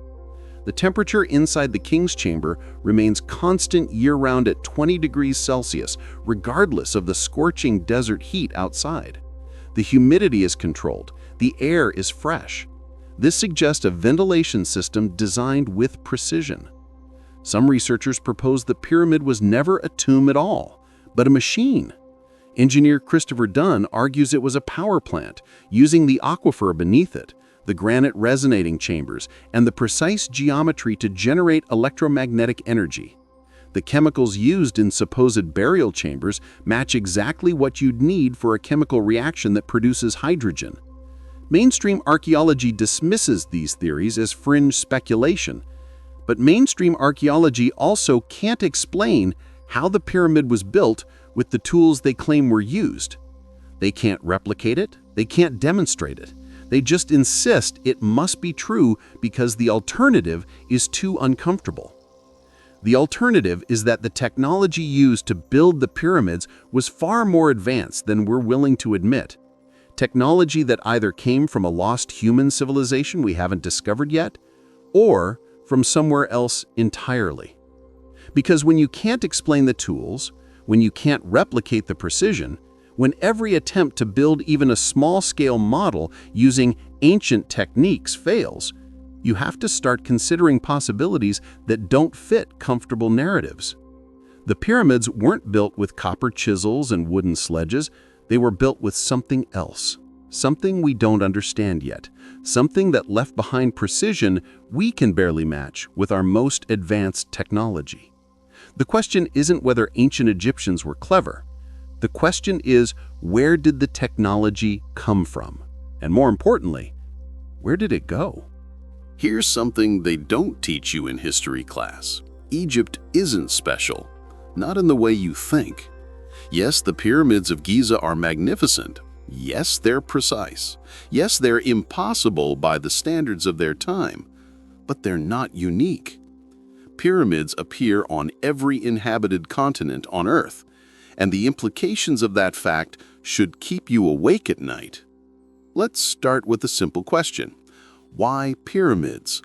The temperature inside the King's Chamber remains constant year-round at 20 degrees Celsius, regardless of the scorching desert heat outside. The humidity is controlled, the air is fresh. This suggests a ventilation system designed with precision. Some researchers propose the pyramid was never a tomb at all, but a machine. Engineer Christopher Dunn argues it was a power plant, using the aquifer beneath it, the granite resonating chambers, and the precise geometry to generate electromagnetic energy. The chemicals used in supposed burial chambers match exactly what you'd need for a chemical reaction that produces hydrogen. Mainstream archaeology dismisses these theories as fringe speculation, but mainstream archaeology also can't explain how the pyramid was built with the tools they claim were used. They can't replicate it, they can't demonstrate it. They just insist it must be true because the alternative is too uncomfortable. The alternative is that the technology used to build the pyramids was far more advanced than we're willing to admit. Technology that either came from a lost human civilization we haven't discovered yet, or from somewhere else entirely. Because when you can't explain the tools, when you can't replicate the precision, when every attempt to build even a small-scale model using ancient techniques fails, you have to start considering possibilities that don't fit comfortable narratives. The pyramids weren't built with copper chisels and wooden sledges. They were built with something else, something we don't understand yet, something that left behind precision we can barely match with our most advanced technology. The question isn't whether ancient Egyptians were clever. The question is, where did the technology come from? And more importantly, where did it go? Here's something they don't teach you in history class. Egypt isn't special, not in the way you think. Yes, the pyramids of Giza are magnificent. Yes, they're precise. Yes, they're impossible by the standards of their time. But they're not unique. Pyramids appear on every inhabited continent on Earth, and the implications of that fact should keep you awake at night. Let's start with a simple question. Why pyramids?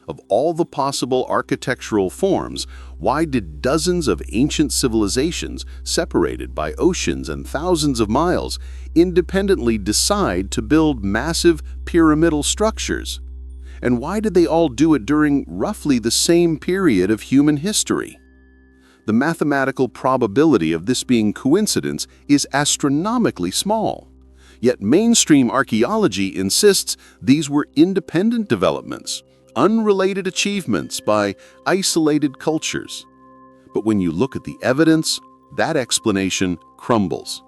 Of all the possible architectural forms, why did dozens of ancient civilizations, separated by oceans and thousands of miles, independently decide to build massive pyramidal structures? And why did they all do it during roughly the same period of human history? The mathematical probability of this being coincidence is astronomically small. Yet mainstream archaeology insists these were independent developments, unrelated achievements by isolated cultures. But when you look at the evidence, that explanation crumbles.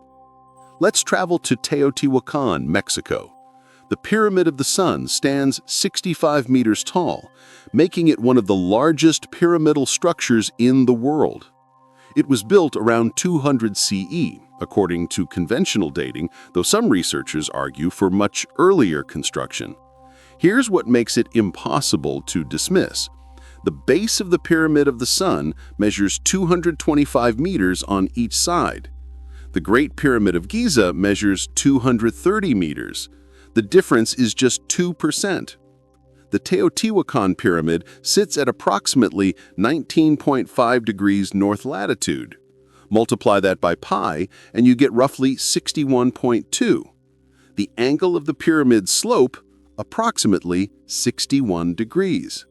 Let's travel to Teotihuacan, Mexico. The Pyramid of the Sun stands 65 meters tall, making it one of the largest pyramidal structures in the world. It was built around 200 CE, according to conventional dating, though some researchers argue for much earlier construction. Here's what makes it impossible to dismiss. The base of the Pyramid of the Sun measures 225 meters on each side. The Great Pyramid of Giza measures 230 meters. The difference is just 2%. The Teotihuacan Pyramid sits at approximately 19.5 degrees north latitude. Multiply that by pi, and you get roughly 61.2. The angle of the pyramid's slope, approximately 61 degrees.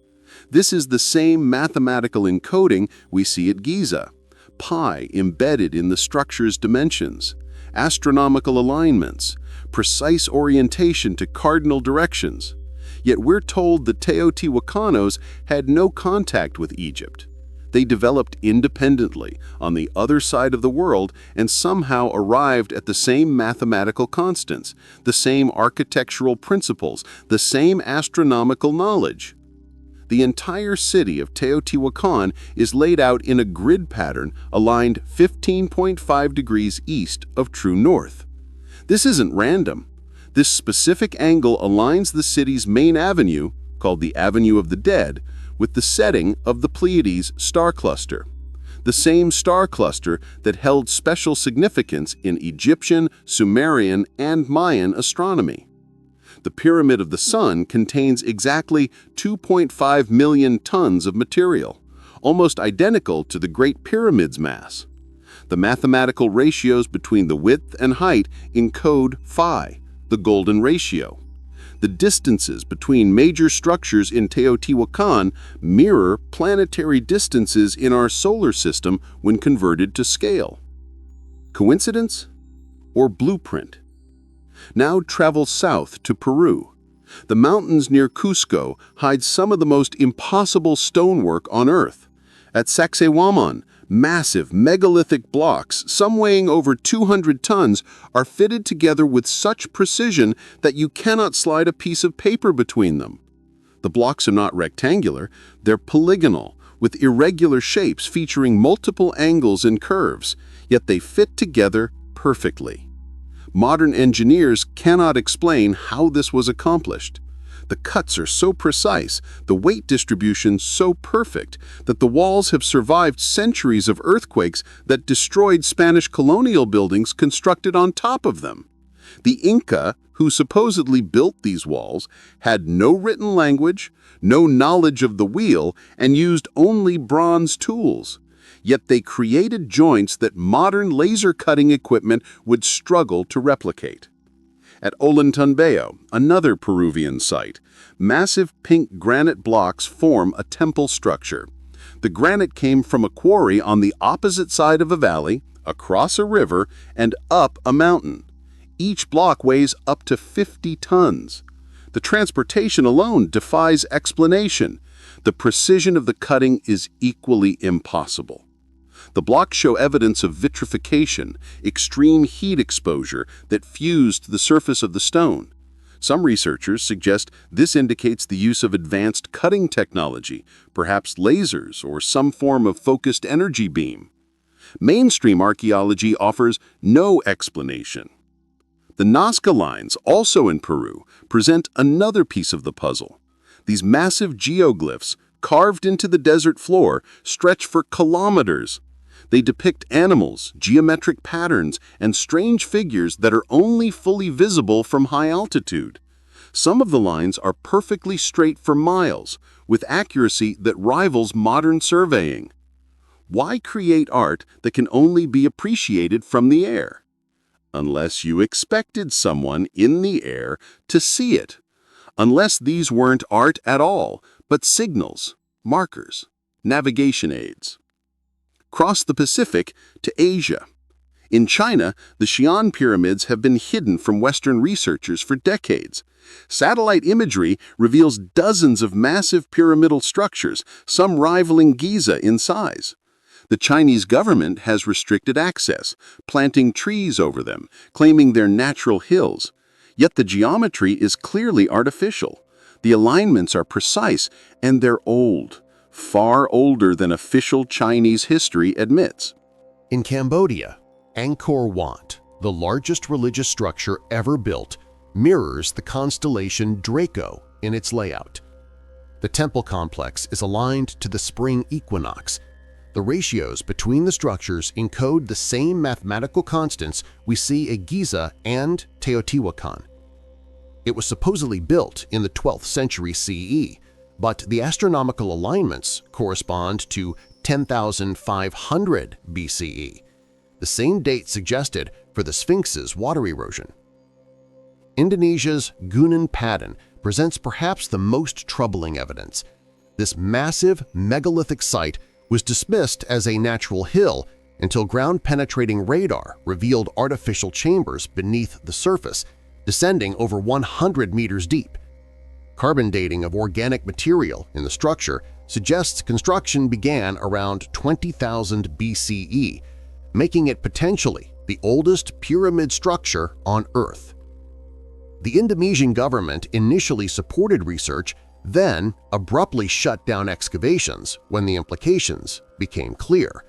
This is the same mathematical encoding we see at Giza. Pi embedded in the structure's dimensions, astronomical alignments, precise orientation to cardinal directions. Yet we're told the Teotihuacanos had no contact with Egypt. They developed independently on the other side of the world and somehow arrived at the same mathematical constants, the same architectural principles, the same astronomical knowledge. The entire city of Teotihuacan is laid out in a grid pattern aligned 15.5 degrees east of true north. This isn't random. This specific angle aligns the city's main avenue, called the Avenue of the Dead, with the setting of the Pleiades star cluster, the same star cluster that held special significance in Egyptian, Sumerian, and Mayan astronomy. The Pyramid of the Sun contains exactly 2.5 million tons of material, almost identical to the Great Pyramid's mass. The mathematical ratios between the width and height encode phi, the golden ratio. The distances between major structures in Teotihuacan mirror planetary distances in our solar system when converted to scale. Coincidence or blueprint? Now travel south to Peru. The mountains near Cusco hide some of the most impossible stonework on Earth. At Sacsayhuaman, massive megalithic blocks, some weighing over 200 tons, are fitted together with such precision that you cannot slide a piece of paper between them. The blocks are not rectangular, they're polygonal, with irregular shapes featuring multiple angles and curves, yet they fit together perfectly. Modern engineers cannot explain how this was accomplished. The cuts are so precise, the weight distribution so perfect, that the walls have survived centuries of earthquakes that destroyed Spanish colonial buildings constructed on top of them. The Inca, who supposedly built these walls, had no written language, no knowledge of the wheel, and used only bronze tools. Yet they created joints that modern laser cutting equipment would struggle to replicate. At Ollantaytambo, another Peruvian site, massive pink granite blocks form a temple structure. The granite came from a quarry on the opposite side of a valley, across a river, and up a mountain. Each block weighs up to 50 tons. The transportation alone defies explanation. The precision of the cutting is equally impossible. The blocks show evidence of vitrification, extreme heat exposure that fused the surface of the stone. Some researchers suggest this indicates the use of advanced cutting technology, perhaps lasers or some form of focused energy beam. Mainstream archaeology offers no explanation. The Nazca lines, also in Peru, present another piece of the puzzle. These massive geoglyphs, carved into the desert floor, stretch for kilometers. They depict animals, geometric patterns, and strange figures that are only fully visible from high altitude. Some of the lines are perfectly straight for miles, with accuracy that rivals modern surveying. Why create art that can only be appreciated from the air? Unless you expected someone in the air to see it. Unless these weren't art at all, but signals, markers, navigation aids. Cross the Pacific to Asia. In China, the Xi'an pyramids have been hidden from Western researchers for decades. Satellite imagery reveals dozens of massive pyramidal structures, some rivaling Giza in size. The Chinese government has restricted access, planting trees over them, claiming they're natural hills. Yet the geometry is clearly artificial. The alignments are precise, and they're old, far older than official Chinese history admits. In Cambodia, Angkor Wat, the largest religious structure ever built, mirrors the constellation Draco in its layout. The temple complex is aligned to the spring equinox. The ratios between the structures encode the same mathematical constants we see at Giza and Teotihuacan. It was supposedly built in the 12th century CE, but the astronomical alignments correspond to 10,500 BCE, the same date suggested for the Sphinx's water erosion. Indonesia's Gunung Padang presents perhaps the most troubling evidence. This massive megalithic site was dismissed as a natural hill until ground-penetrating radar revealed artificial chambers beneath the surface, descending over 100 meters deep. Carbon dating of organic material in the structure suggests construction began around 20,000 BCE, making it potentially the oldest pyramid structure on Earth. The Indonesian government initially supported research, then abruptly shut down excavations when the implications became clear.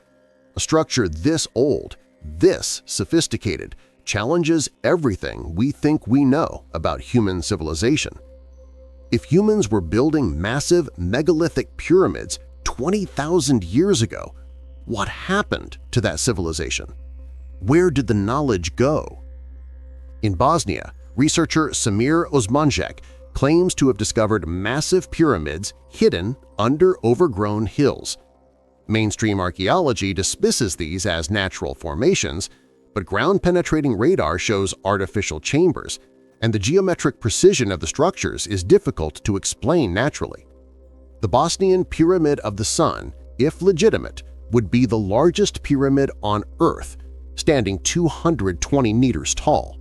A structure this old, this sophisticated, challenges everything we think we know about human civilization. If humans were building massive megalithic pyramids 20,000 years ago, what happened to that civilization? Where did the knowledge go? In Bosnia, researcher Samir Osmanjak claims to have discovered massive pyramids hidden under overgrown hills. Mainstream archaeology dismisses these as natural formations, but ground-penetrating radar shows artificial chambers, and the geometric precision of the structures is difficult to explain naturally. The Bosnian Pyramid of the Sun, if legitimate, would be the largest pyramid on Earth, standing 220 meters tall.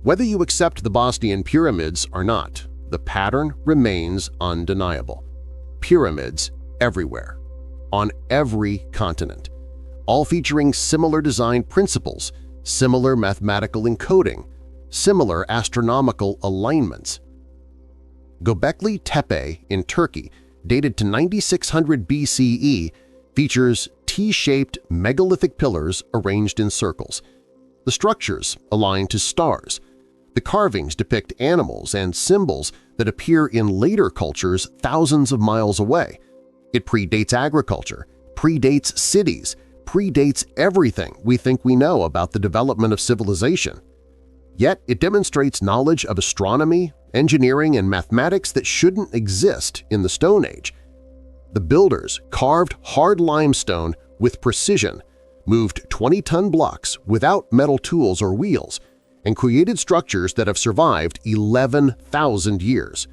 Whether you accept the Bosnian pyramids or not, the pattern remains undeniable. Pyramids everywhere, on every continent, all featuring similar design principles, similar mathematical encoding, similar astronomical alignments. Göbekli Tepe in Turkey, dated to 9600 BCE, features T-shaped megalithic pillars arranged in circles. The structures align to stars. The carvings depict animals and symbols that appear in later cultures thousands of miles away. It predates agriculture, predates cities, predates everything we think we know about the development of civilization. Yet it demonstrates knowledge of astronomy, engineering, and mathematics that shouldn't exist in the Stone Age. The builders carved hard limestone with precision, moved 20-ton blocks without metal tools or wheels, and created structures that have survived 11,000 years.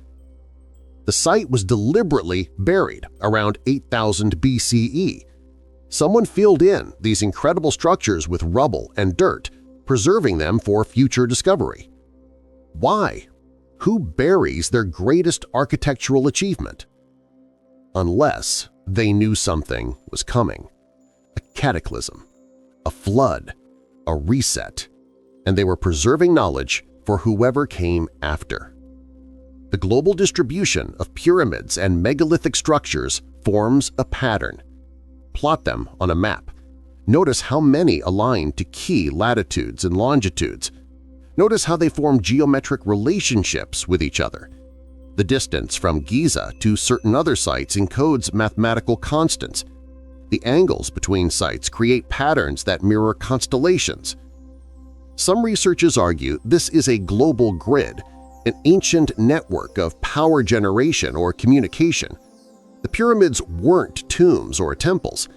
The site was deliberately buried around 8000 BCE. Someone filled in these incredible structures with rubble and dirt, preserving them for future discovery. Why? Who buries their greatest architectural achievement? Unless they knew something was coming. A cataclysm, a flood, a reset, and they were preserving knowledge for whoever came after. The global distribution of pyramids and megalithic structures forms a pattern. Plot them on a map. Notice how many align to key latitudes and longitudes. Notice how they form geometric relationships with each other. The distance from Giza to certain other sites encodes mathematical constants. The angles between sites create patterns that mirror constellations. Some researchers argue this is a global grid, an ancient network of power generation or communication. The pyramids weren't tombs or temples.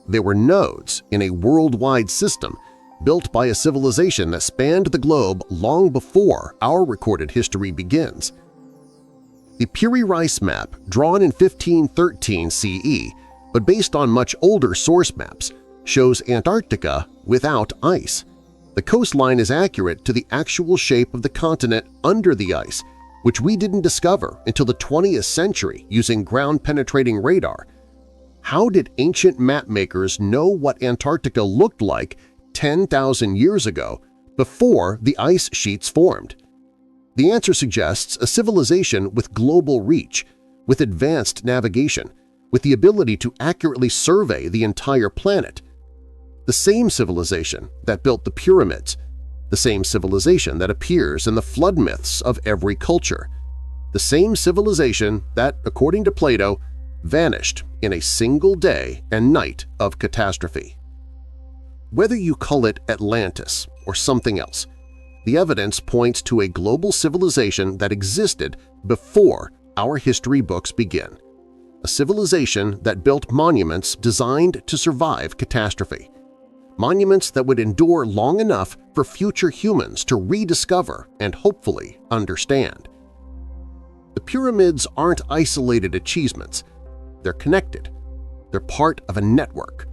They were nodes in a worldwide system built by a civilization that spanned the globe long before our recorded history begins. The Piri Reis map, drawn in 1513 CE, but based on much older source maps, shows Antarctica without ice. The coastline is accurate to the actual shape of the continent under the ice, which we didn't discover until the 20th century using ground-penetrating radar. How did ancient mapmakers know what Antarctica looked like 10,000 years ago before the ice sheets formed? The answer suggests a civilization with global reach, with advanced navigation, with the ability to accurately survey the entire planet. The same civilization that built the pyramids, the same civilization that appears in the flood myths of every culture, the same civilization that, according to Plato, vanished in a single day and night of catastrophe. Whether you call it Atlantis or something else, the evidence points to a global civilization that existed before our history books begin, a civilization that built monuments designed to survive catastrophe, monuments that would endure long enough for future humans to rediscover and hopefully understand. The pyramids aren't isolated achievements. They're connected. They're part of a network.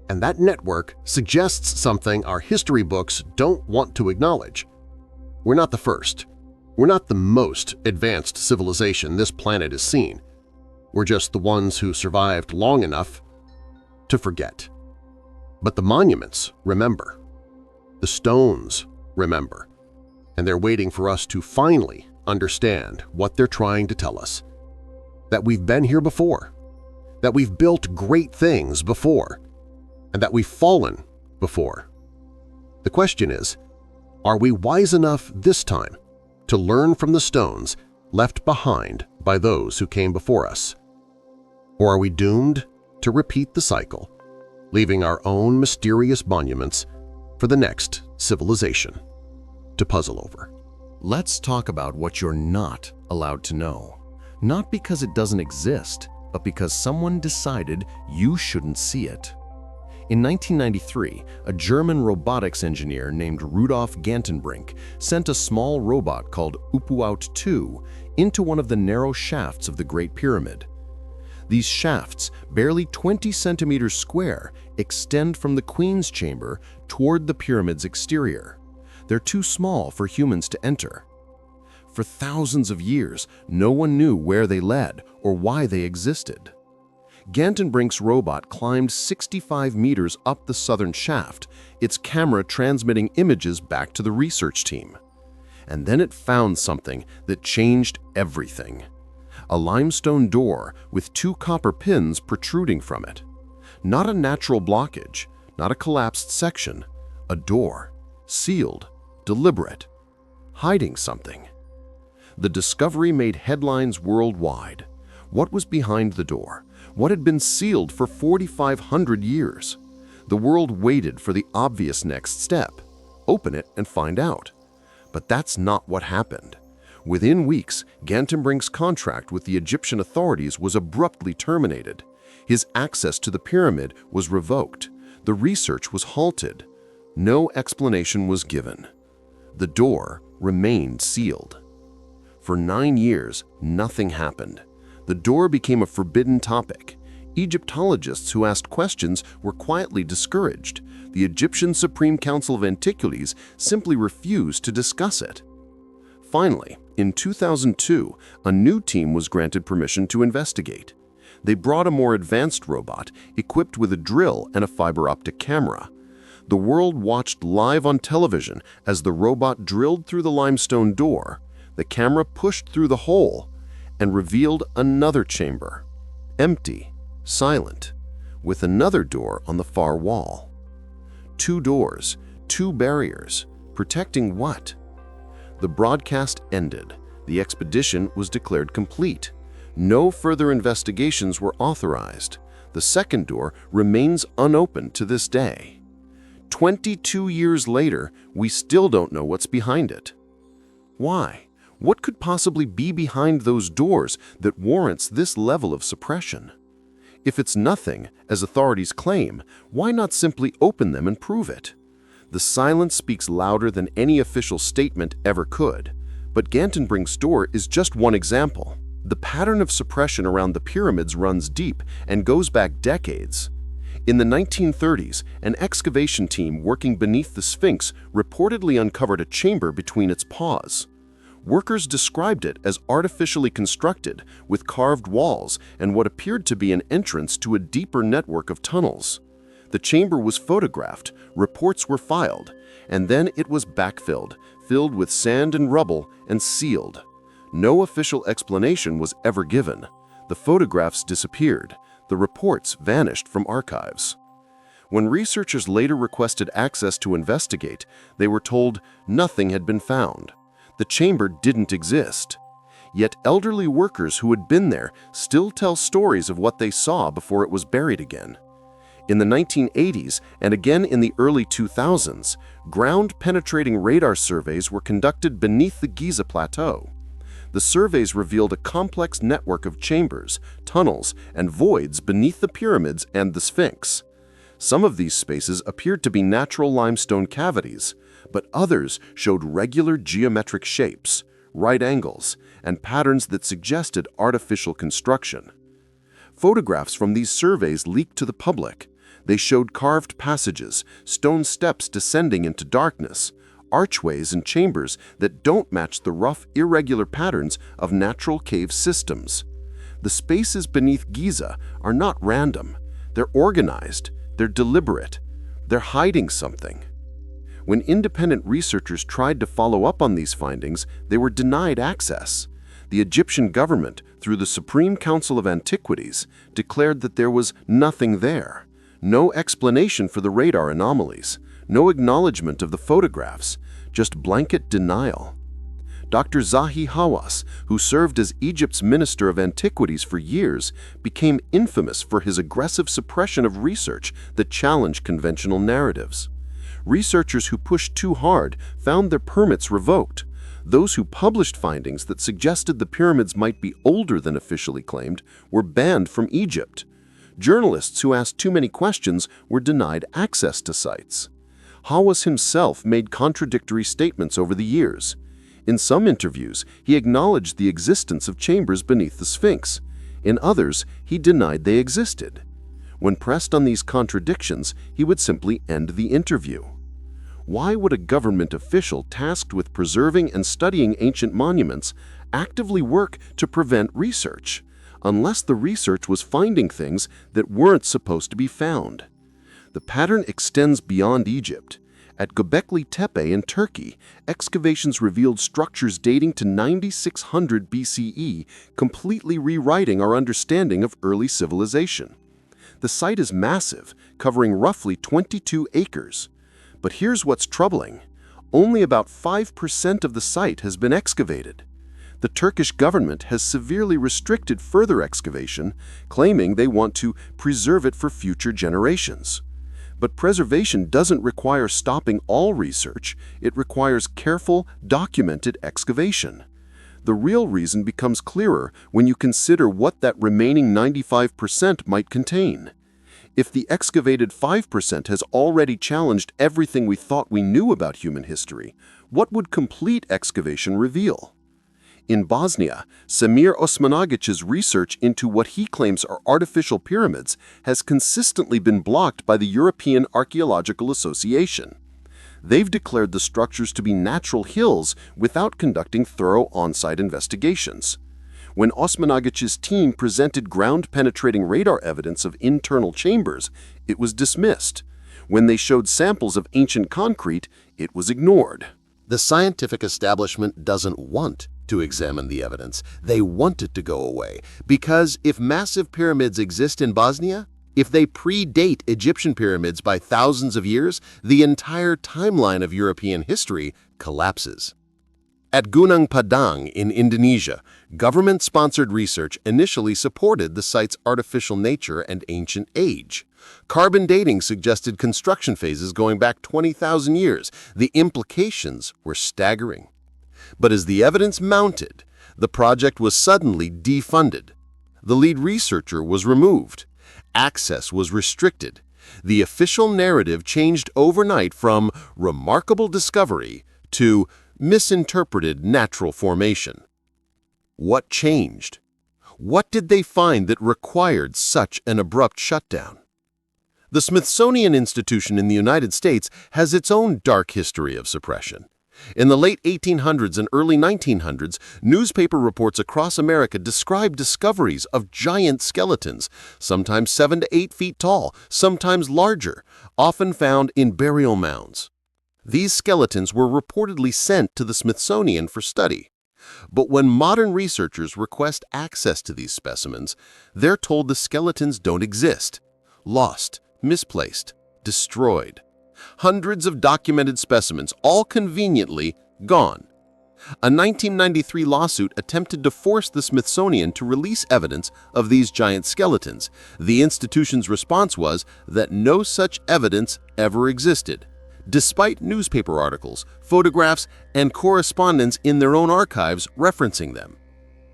And that network suggests something our history books don't want to acknowledge. We're not the first. We're not the most advanced civilization this planet has seen. We're just the ones who survived long enough to forget. But the monuments remember. The stones remember. And they're waiting for us to finally understand what they're trying to tell us. That we've been here before. That we've built great things before. And that we've fallen before. The question is, are we wise enough this time to learn from the stones left behind by those who came before us? Or are we doomed to repeat the cycle, leaving our own mysterious monuments for the next civilization to puzzle over? Let's talk about what you're not allowed to know. Not because it doesn't exist, but because someone decided you shouldn't see it. In 1993, a German robotics engineer named Rudolf Gantenbrink sent a small robot called Upuaut 2 into one of the narrow shafts of the Great Pyramid. These shafts, barely 20 centimeters square, extend from the Queen's Chamber toward the pyramid's exterior. They're too small for humans to enter. For thousands of years, no one knew where they led or why they existed. Gantenbrink's robot climbed 65 meters up the southern shaft, its camera transmitting images back to the research team. And then it found something that changed everything. A limestone door with 2 copper pins protruding from it. Not a natural blockage, not a collapsed section, a door, sealed, deliberate, hiding something. The discovery made headlines worldwide. What was behind the door? What had been sealed for 4,500 years? The world waited for the obvious next step. Open it and find out. But that's not what happened. Within weeks, Gantenbrink's contract with the Egyptian authorities was abruptly terminated. His access to the pyramid was revoked. The research was halted. No explanation was given. The door remained sealed. For 9 years, nothing happened. The door became a forbidden topic. Egyptologists who asked questions were quietly discouraged. The Egyptian Supreme Council of Antiquities simply refused to discuss it. Finally, in 2002, a new team was granted permission to investigate. They brought a more advanced robot equipped with a drill and a fiber optic camera. The world watched live on television as the robot drilled through the limestone door. The camera pushed through the hole and revealed another chamber, empty, silent, with another door on the far wall. 2 doors, 2 barriers, protecting what? The broadcast ended. The expedition was declared complete. No further investigations were authorized. The second door remains unopened to this day. 22 years later, we still don't know what's behind it. Why? What could possibly be behind those doors that warrants this level of suppression? If it's nothing, as authorities claim, why not simply open them and prove it? The silence speaks louder than any official statement ever could. But Gantenbring's door is just one example. The pattern of suppression around the pyramids runs deep and goes back decades. In the 1930s, an excavation team working beneath the Sphinx reportedly uncovered a chamber between its paws. Workers described it as artificially constructed, with carved walls and what appeared to be an entrance to a deeper network of tunnels. The chamber was photographed, reports were filed, and then it was backfilled, filled with sand and rubble, and sealed. No official explanation was ever given. The photographs disappeared. The reports vanished from archives. When researchers later requested access to investigate, they were told nothing had been found. The chamber didn't exist. Yet elderly workers who had been there still tell stories of what they saw before it was buried again. In the 1980s and again in the early 2000s, ground-penetrating radar surveys were conducted beneath the Giza Plateau. The surveys revealed a complex network of chambers, tunnels, and voids beneath the pyramids and the Sphinx. Some of these spaces appeared to be natural limestone cavities, but others showed regular geometric shapes, right angles, and patterns that suggested artificial construction. Photographs from these surveys leaked to the public. They showed carved passages, stone steps descending into darkness, archways and chambers that don't match the rough, irregular patterns of natural cave systems. The spaces beneath Giza are not random. They're organized. They're deliberate. They're hiding something. When independent researchers tried to follow up on these findings, they were denied access. The Egyptian government, through the Supreme Council of Antiquities, declared that there was nothing there. No explanation for the radar anomalies, no acknowledgement of the photographs, just blanket denial. Dr. Zahi Hawass, who served as Egypt's Minister of Antiquities for years, became infamous for his aggressive suppression of research that challenged conventional narratives. Researchers who pushed too hard found their permits revoked. Those who published findings that suggested the pyramids might be older than officially claimed were banned from Egypt. Journalists who asked too many questions were denied access to sites. Hawass himself made contradictory statements over the years. In some interviews, he acknowledged the existence of chambers beneath the Sphinx. In others, he denied they existed. When pressed on these contradictions, he would simply end the interview. Why would a government official tasked with preserving and studying ancient monuments actively work to prevent research, unless the research was finding things that weren't supposed to be found? The pattern extends beyond Egypt. At Göbekli Tepe in Turkey, excavations revealed structures dating to 9600 BCE, completely rewriting our understanding of early civilization. The site is massive, covering roughly 22 acres. But here's what's troubling. Only about 5% of the site has been excavated. The Turkish government has severely restricted further excavation, claiming they want to preserve it for future generations. But preservation doesn't require stopping all research. It requires careful, documented excavation. The real reason becomes clearer when you consider what that remaining 95% might contain. If the excavated 5% has already challenged everything we thought we knew about human history, what would complete excavation reveal? In Bosnia, Samir Osmanagic's research into what he claims are artificial pyramids has consistently been blocked by the European Archaeological Association. They've declared the structures to be natural hills without conducting thorough on-site investigations. When Osmanagic's team presented ground-penetrating radar evidence of internal chambers, it was dismissed. When they showed samples of ancient concrete, it was ignored. The scientific establishment doesn't want to examine the evidence. They want it to go away, because if massive pyramids exist in Bosnia, if they predate Egyptian pyramids by thousands of years, the entire timeline of European history collapses. At Gunung Padang in Indonesia, government-sponsored research initially supported the site's artificial nature and ancient age. Carbon dating suggested construction phases going back 20,000 years. The implications were staggering. But as the evidence mounted, the project was suddenly defunded. The lead researcher was removed. Access was restricted. The official narrative changed overnight from remarkable discovery to misinterpreted natural formation. What changed? What did they find that required such an abrupt shutdown? The Smithsonian Institution in the United States has its own dark history of suppression. In the late 1800s and early 1900s, newspaper reports across America described discoveries of giant skeletons, sometimes 7 to 8 feet tall, sometimes larger, often found in burial mounds. These skeletons were reportedly sent to the Smithsonian for study. But when modern researchers request access to these specimens, they're told the skeletons don't exist. Lost, misplaced, destroyed. Hundreds of documented specimens, all conveniently gone. A 1993 lawsuit attempted to force the Smithsonian to release evidence of these giant skeletons. The institution's response was that no such evidence ever existed, despite newspaper articles, photographs, and correspondence in their own archives referencing them.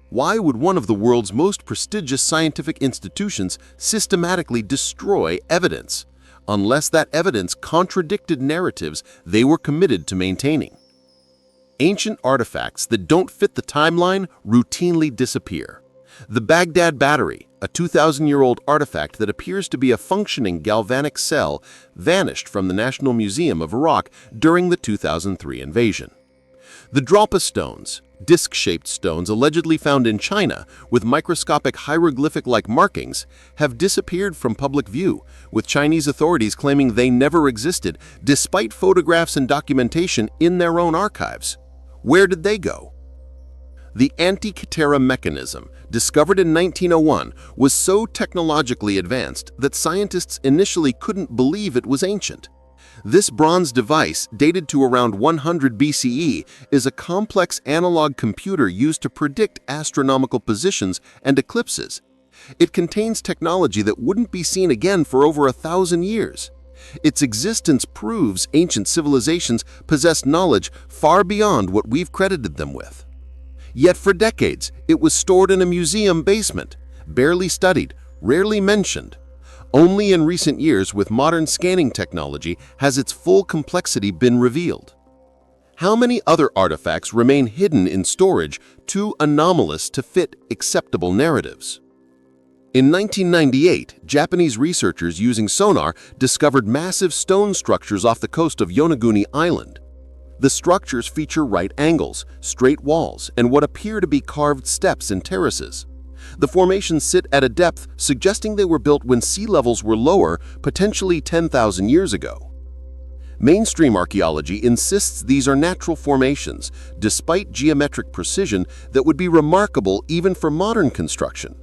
Why would one of the world's most prestigious scientific institutions systematically destroy evidence, unless that evidence contradicted narratives they were committed to maintaining? Ancient artifacts that don't fit the timeline routinely disappear. The Baghdad Battery, a 2,000-year-old artifact that appears to be a functioning galvanic cell, vanished from the National Museum of Iraq during the 2003 invasion. The Drapa stones, disc-shaped stones allegedly found in China with microscopic hieroglyphic-like markings, have disappeared from public view, with Chinese authorities claiming they never existed, despite photographs and documentation in their own archives. Where did they go? The Antikythera mechanism, discovered in 1901, was so technologically advanced that scientists initially couldn't believe it was ancient. This bronze device, dated to around 100 BCE, is a complex analog computer used to predict astronomical positions and eclipses. It contains technology that wouldn't be seen again for over 1,000 years. Its existence proves ancient civilizations possessed knowledge far beyond what we've credited them with. Yet for decades, it was stored in a museum basement, barely studied, rarely mentioned. Only in recent years, with modern scanning technology, has its full complexity been revealed. How many other artifacts remain hidden in storage, too anomalous to fit acceptable narratives? In 1998, Japanese researchers using sonar discovered massive stone structures off the coast of Yonaguni Island. The structures feature right angles, straight walls, and what appear to be carved steps and terraces. The formations sit at a depth suggesting they were built when sea levels were lower, potentially 10,000 years ago. Mainstream archaeology insists these are natural formations, despite geometric precision that would be remarkable even for modern construction.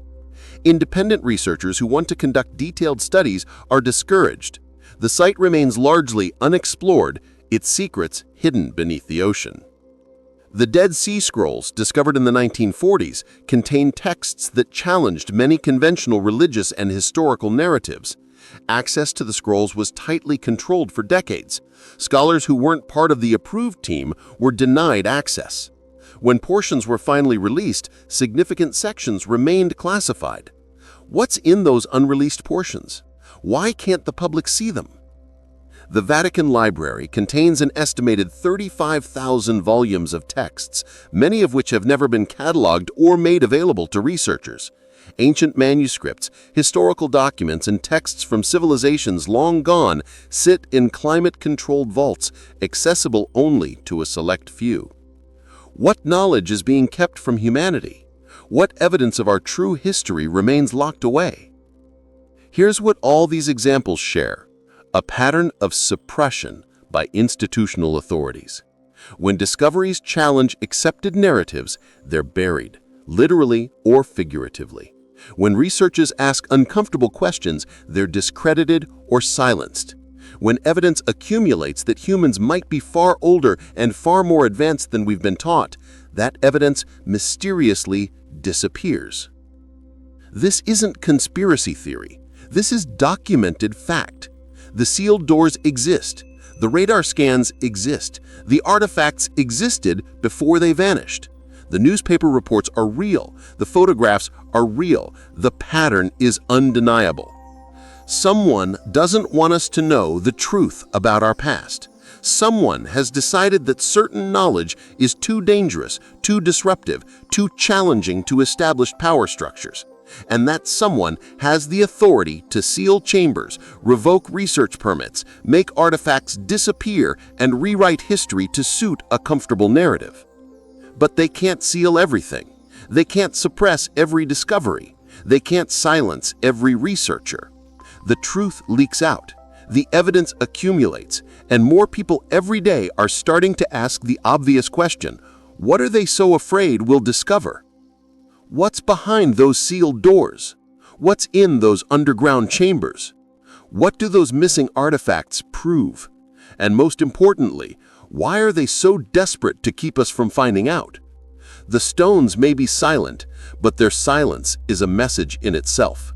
Independent researchers who want to conduct detailed studies are discouraged. The site remains largely unexplored, its secrets hidden beneath the ocean. The Dead Sea Scrolls, discovered in the 1940s, contain texts that challenged many conventional religious and historical narratives. Access to the scrolls was tightly controlled for decades. Scholars who weren't part of the approved team were denied access. When portions were finally released, significant sections remained classified. What's in those unreleased portions? Why can't the public see them? The Vatican Library contains an estimated 35,000 volumes of texts, many of which have never been cataloged or made available to researchers. Ancient manuscripts, historical documents, and texts from civilizations long gone sit in climate-controlled vaults, accessible only to a select few. What knowledge is being kept from humanity? What evidence of our true history remains locked away? Here's what all these examples share: a pattern of suppression by institutional authorities. When discoveries challenge accepted narratives, they're buried, literally or figuratively. When researchers ask uncomfortable questions, they're discredited or silenced. When evidence accumulates that humans might be far older and far more advanced than we've been taught, that evidence mysteriously disappears. This isn't conspiracy theory. This is documented fact. The sealed doors exist. The radar scans exist. The artifacts existed before they vanished. The newspaper reports are real. The photographs are real. The pattern is undeniable. Someone doesn't want us to know the truth about our past. Someone has decided that certain knowledge is too dangerous, too disruptive, too challenging to established power structures. And that someone has the authority to seal chambers, revoke research permits, make artifacts disappear, and rewrite history to suit a comfortable narrative. But they can't seal everything. They can't suppress every discovery. They can't silence every researcher. The truth leaks out. The evidence accumulates, and more people every day are starting to ask the obvious question: what are they so afraid we'll discover? What's behind those sealed doors? What's in those underground chambers? What do those missing artifacts prove? And most importantly, why are they so desperate to keep us from finding out? The stones may be silent, but their silence is a message in itself.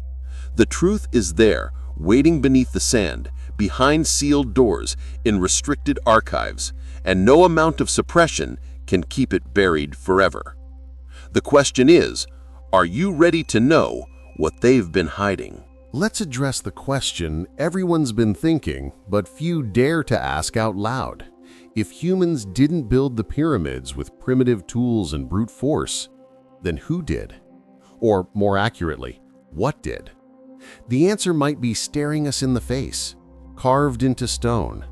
The truth is there, waiting beneath the sand, behind sealed doors, in restricted archives, and no amount of suppression can keep it buried forever. The question is, are you ready to know what they've been hiding? Let's address the question everyone's been thinking, but few dare to ask out loud. If humans didn't build the pyramids with primitive tools and brute force, then who did? Or more accurately, what did? The answer might be staring us in the face, carved into stone,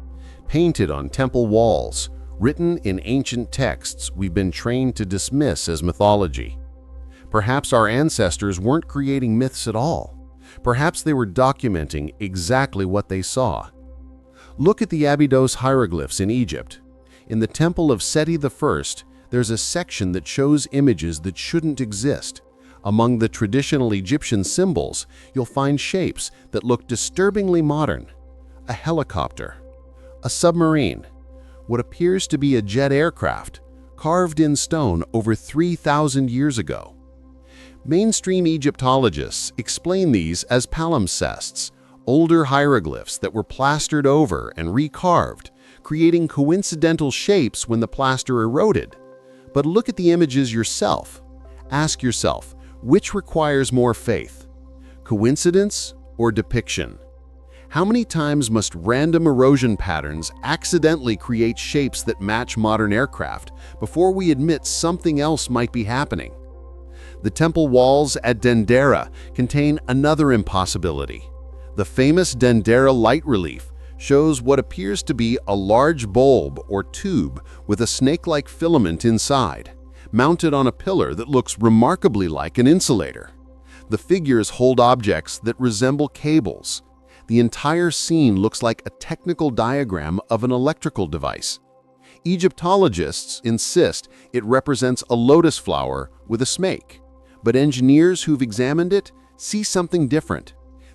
painted on temple walls, written in ancient texts we've been trained to dismiss as mythology. Perhaps our ancestors weren't creating myths at all. Perhaps they were documenting exactly what they saw. Look at the Abydos hieroglyphs in Egypt. In the Temple of Seti I, there's a section that shows images that shouldn't exist. Among the traditional Egyptian symbols, you'll find shapes that look disturbingly modern. A helicopter, a submarine, what appears to be a jet aircraft, carved in stone over 3,000 years ago. Mainstream Egyptologists explain these as palimpsests, older hieroglyphs that were plastered over and recarved, creating coincidental shapes when the plaster eroded. But look at the images yourself. Ask yourself, which requires more faith? Coincidence or depiction? How many times must random erosion patterns accidentally create shapes that match modern aircraft before we admit something else might be happening? The temple walls at Dendera contain another impossibility. The famous Dendera light relief shows what appears to be a large bulb or tube with a snake-like filament inside, mounted on a pillar that looks remarkably like an insulator. The figures hold objects that resemble cables. The entire scene looks like a technical diagram of an electrical device. Egyptologists insist it represents a lotus flower with a snake, but engineers who've examined it see something different.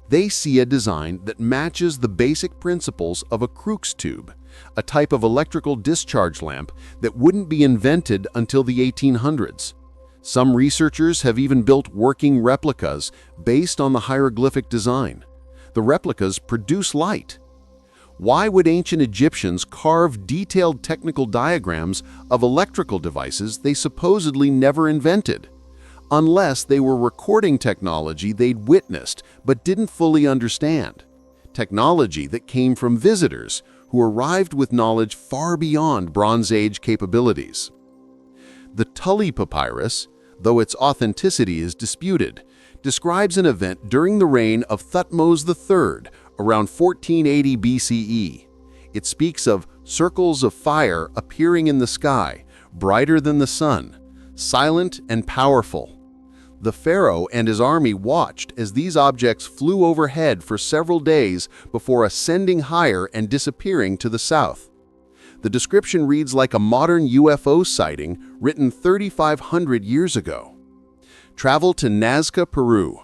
They see a design that matches the basic principles of a Crookes tube, a type of electrical discharge lamp that wouldn't be invented until the 1800s. Some researchers have even built working replicas based on the hieroglyphic design. The replicas produce light. Why would ancient Egyptians carve detailed technical diagrams of electrical devices they supposedly never invented? Unless they were recording technology they'd witnessed but didn't fully understand. Technology that came from visitors who arrived with knowledge far beyond Bronze Age capabilities. The Tully Papyrus, though its authenticity is disputed, describes an event during the reign of Thutmose III around 1480 BCE. It speaks of circles of fire appearing in the sky, brighter than the sun, silent and powerful. The pharaoh and his army watched as these objects flew overhead for several days before ascending higher and disappearing to the south. The description reads like a modern UFO sighting written 3,500 years ago. Travel to Nazca, Peru.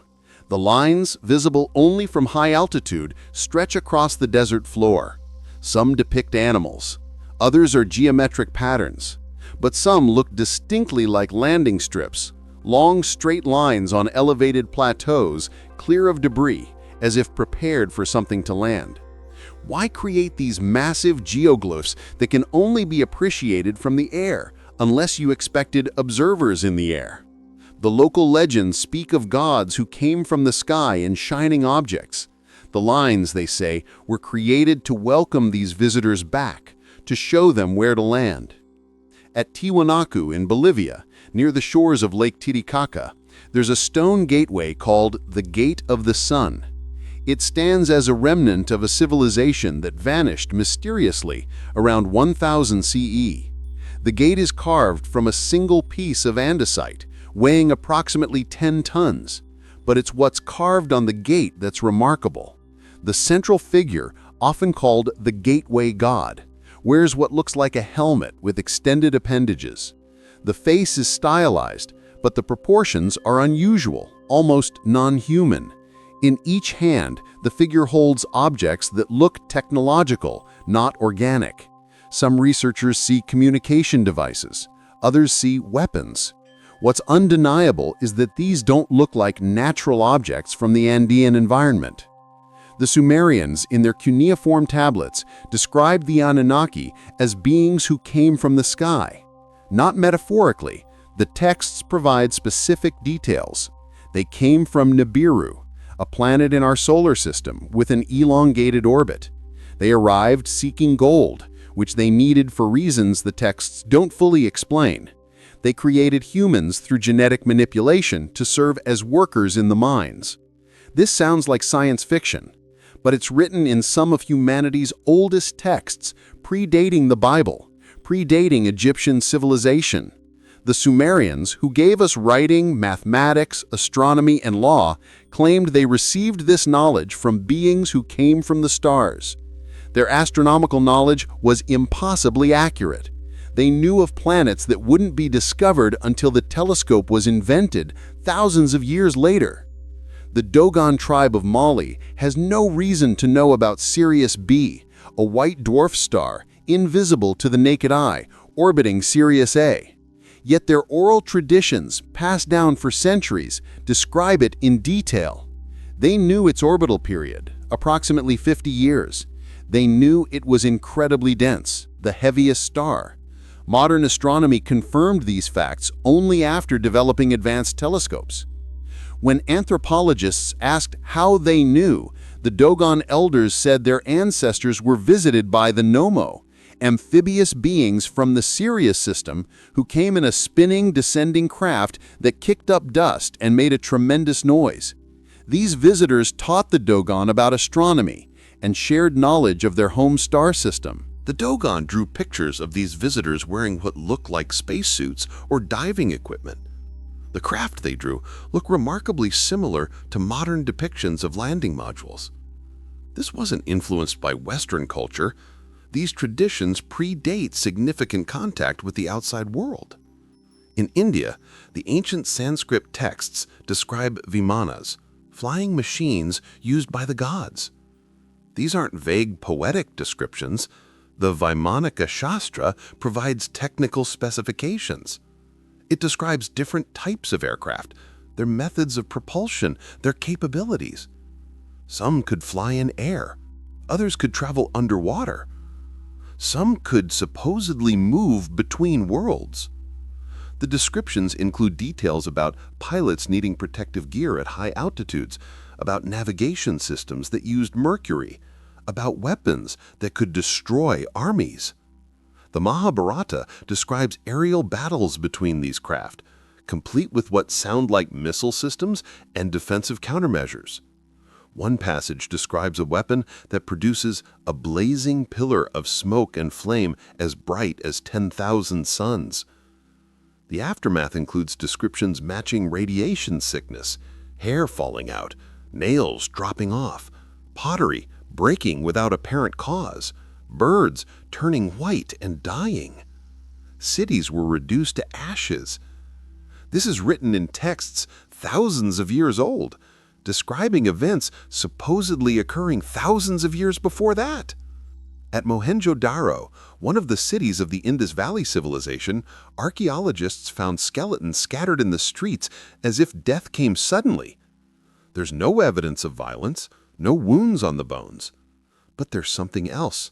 The The lines, visible only from high altitude, stretch across the desert floor. Some depict animals. Others are geometric patterns. But some look distinctly like landing strips, long straight lines on elevated plateaus, clear of debris, as if prepared for something to land. Why create these massive geoglyphs that can only be appreciated from the air, unless you expected observers in the air? The local legends speak of gods who came from the sky in shining objects. The lines, they say, were created to welcome these visitors back, to show them where to land. At Tiwanaku in Bolivia, near the shores of Lake Titicaca, there's a stone gateway called the Gate of the Sun. It stands as a remnant of a civilization that vanished mysteriously around 1000 CE. The gate is carved from a single piece of andesite, weighing approximately 10 tons. But it's what's carved on the gate that's remarkable. The central figure, often called the Gateway God, wears what looks like a helmet with extended appendages. The face is stylized, but the proportions are unusual, almost non-human. In each hand, the figure holds objects that look technological, not organic. Some researchers see communication devices, others see weapons. What's undeniable is that these don't look like natural objects from the Andean environment. The Sumerians, in their cuneiform tablets, described the Anunnaki as beings who came from the sky. Not metaphorically, the texts provide specific details. They came from Nibiru, a planet in our solar system with an elongated orbit. They arrived seeking gold, which they needed for reasons the texts don't fully explain. They created humans through genetic manipulation to serve as workers in the mines. This sounds like science fiction, but it's written in some of humanity's oldest texts, predating the Bible, predating Egyptian civilization. The Sumerians, who gave us writing, mathematics, astronomy, and law, claimed they received this knowledge from beings who came from the stars. Their astronomical knowledge was impossibly accurate. They knew of planets that wouldn't be discovered until the telescope was invented thousands of years later. The Dogon tribe of Mali has no reason to know about Sirius B, a white dwarf star, invisible to the naked eye, orbiting Sirius A. Yet their oral traditions, passed down for centuries, describe it in detail. They knew its orbital period, approximately 50 years. They knew it was incredibly dense, the heaviest star. Modern astronomy confirmed these facts only after developing advanced telescopes. When anthropologists asked how they knew, the Dogon elders said their ancestors were visited by the Nomo, amphibious beings from the Sirius system who came in a spinning, descending craft that kicked up dust and made a tremendous noise. These visitors taught the Dogon about astronomy and shared knowledge of their home star system. The Dogon drew pictures of these visitors wearing what looked like spacesuits or diving equipment. The craft they drew looked remarkably similar to modern depictions of landing modules. This wasn't influenced by Western culture. These traditions predate significant contact with the outside world. In India, the ancient Sanskrit texts describe vimanas, flying machines used by the gods. These aren't vague poetic descriptions. The Vaimanika Shastra provides technical specifications. It describes different types of aircraft, their methods of propulsion, their capabilities. Some could fly in air, others could travel underwater. Some could supposedly move between worlds. The descriptions include details about pilots needing protective gear at high altitudes, about navigation systems that used mercury, about weapons that could destroy armies. The Mahabharata describes aerial battles between these craft, complete with what sound like missile systems and defensive countermeasures. One passage describes a weapon that produces a blazing pillar of smoke and flame as bright as 10,000 suns. The aftermath includes descriptions matching radiation sickness, hair falling out, nails dropping off, pottery breaking without apparent cause, birds turning white and dying. Cities were reduced to ashes. This is written in texts thousands of years old. describing events supposedly occurring thousands of years before that. At Mohenjo-Daro, one of the cities of the Indus Valley civilization, archaeologists found skeletons scattered in the streets as if death came suddenly. There's no evidence of violence, no wounds on the bones. But there's something else.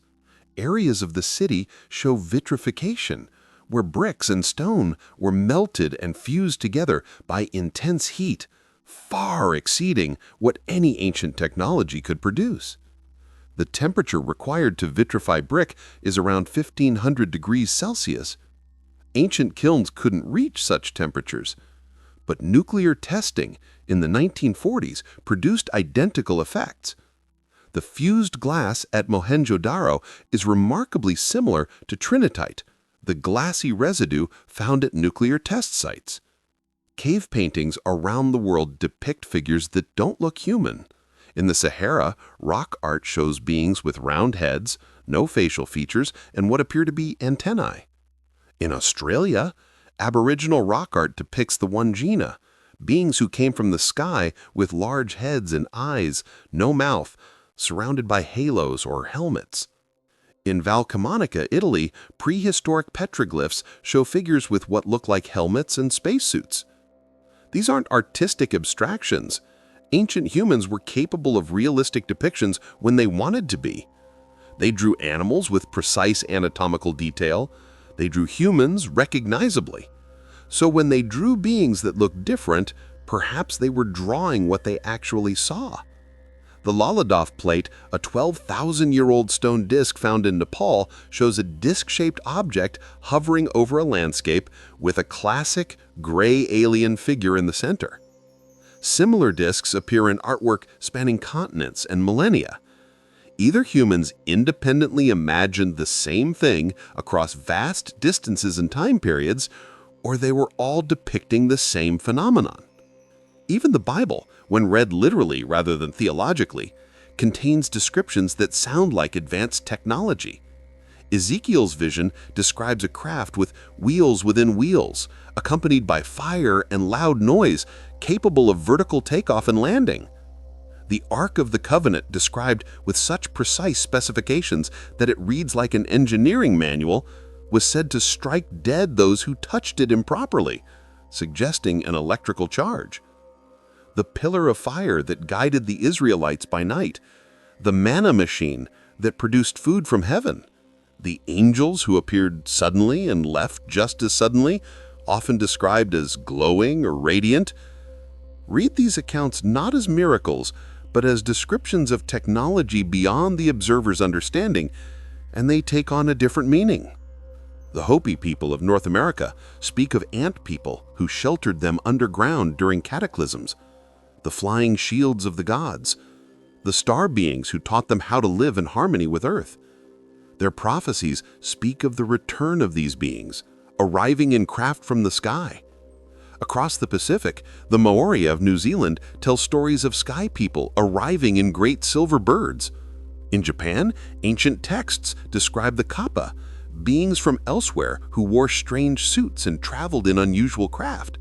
Areas of the city show vitrification, where bricks and stone were melted and fused together by intense heat, far exceeding what any ancient technology could produce. The temperature required to vitrify brick is around 1500 degrees Celsius. Ancient kilns couldn't reach such temperatures, but nuclear testing in the 1940s produced identical effects. The fused glass at Mohenjo-Daro is remarkably similar to trinitite, the glassy residue found at nuclear test sites. Cave paintings around the world depict figures that don't look human. In the Sahara, rock art shows beings with round heads, no facial features, and what appear to be antennae. In Australia, Aboriginal rock art depicts the Wangina, beings who came from the sky with large heads and eyes, no mouth, surrounded by halos or helmets. In Val Camonica, Italy, prehistoric petroglyphs show figures with what look like helmets and spacesuits. These aren't artistic abstractions. Ancient humans were capable of realistic depictions when they wanted to be. They drew animals with precise anatomical detail. They drew humans recognizably. So when they drew beings that looked different, perhaps they were drawing what they actually saw. The Laladov plate, a 12,000-year-old stone disc found in Nepal, shows a disc-shaped object hovering over a landscape with a classic gray alien figure in the center. Similar discs appear in artwork spanning continents and millennia. Either humans independently imagined the same thing across vast distances and time periods, or they were all depicting the same phenomenon. Even the Bible, when read literally rather than theologically, contains descriptions that sound like advanced technology. Ezekiel's vision describes a craft with wheels within wheels, accompanied by fire and loud noise, capable of vertical takeoff and landing. The Ark of the Covenant, described with such precise specifications that it reads like an engineering manual, was said to strike dead those who touched it improperly, suggesting an electrical charge. The pillar of fire that guided the Israelites by night, the manna machine that produced food from heaven, the angels who appeared suddenly and left just as suddenly, often described as glowing or radiant. Read these accounts not as miracles, but as descriptions of technology beyond the observer's understanding, and they take on a different meaning. The Hopi people of North America speak of ant people who sheltered them underground during cataclysms, the flying shields of the gods, the star beings who taught them how to live in harmony with Earth. Their prophecies speak of the return of these beings, arriving in craft from the sky. Across the Pacific, the Maori of New Zealand tell stories of sky people arriving in great silver birds. In Japan, ancient texts describe the kappa, beings from elsewhere who wore strange suits and traveled in unusual craft.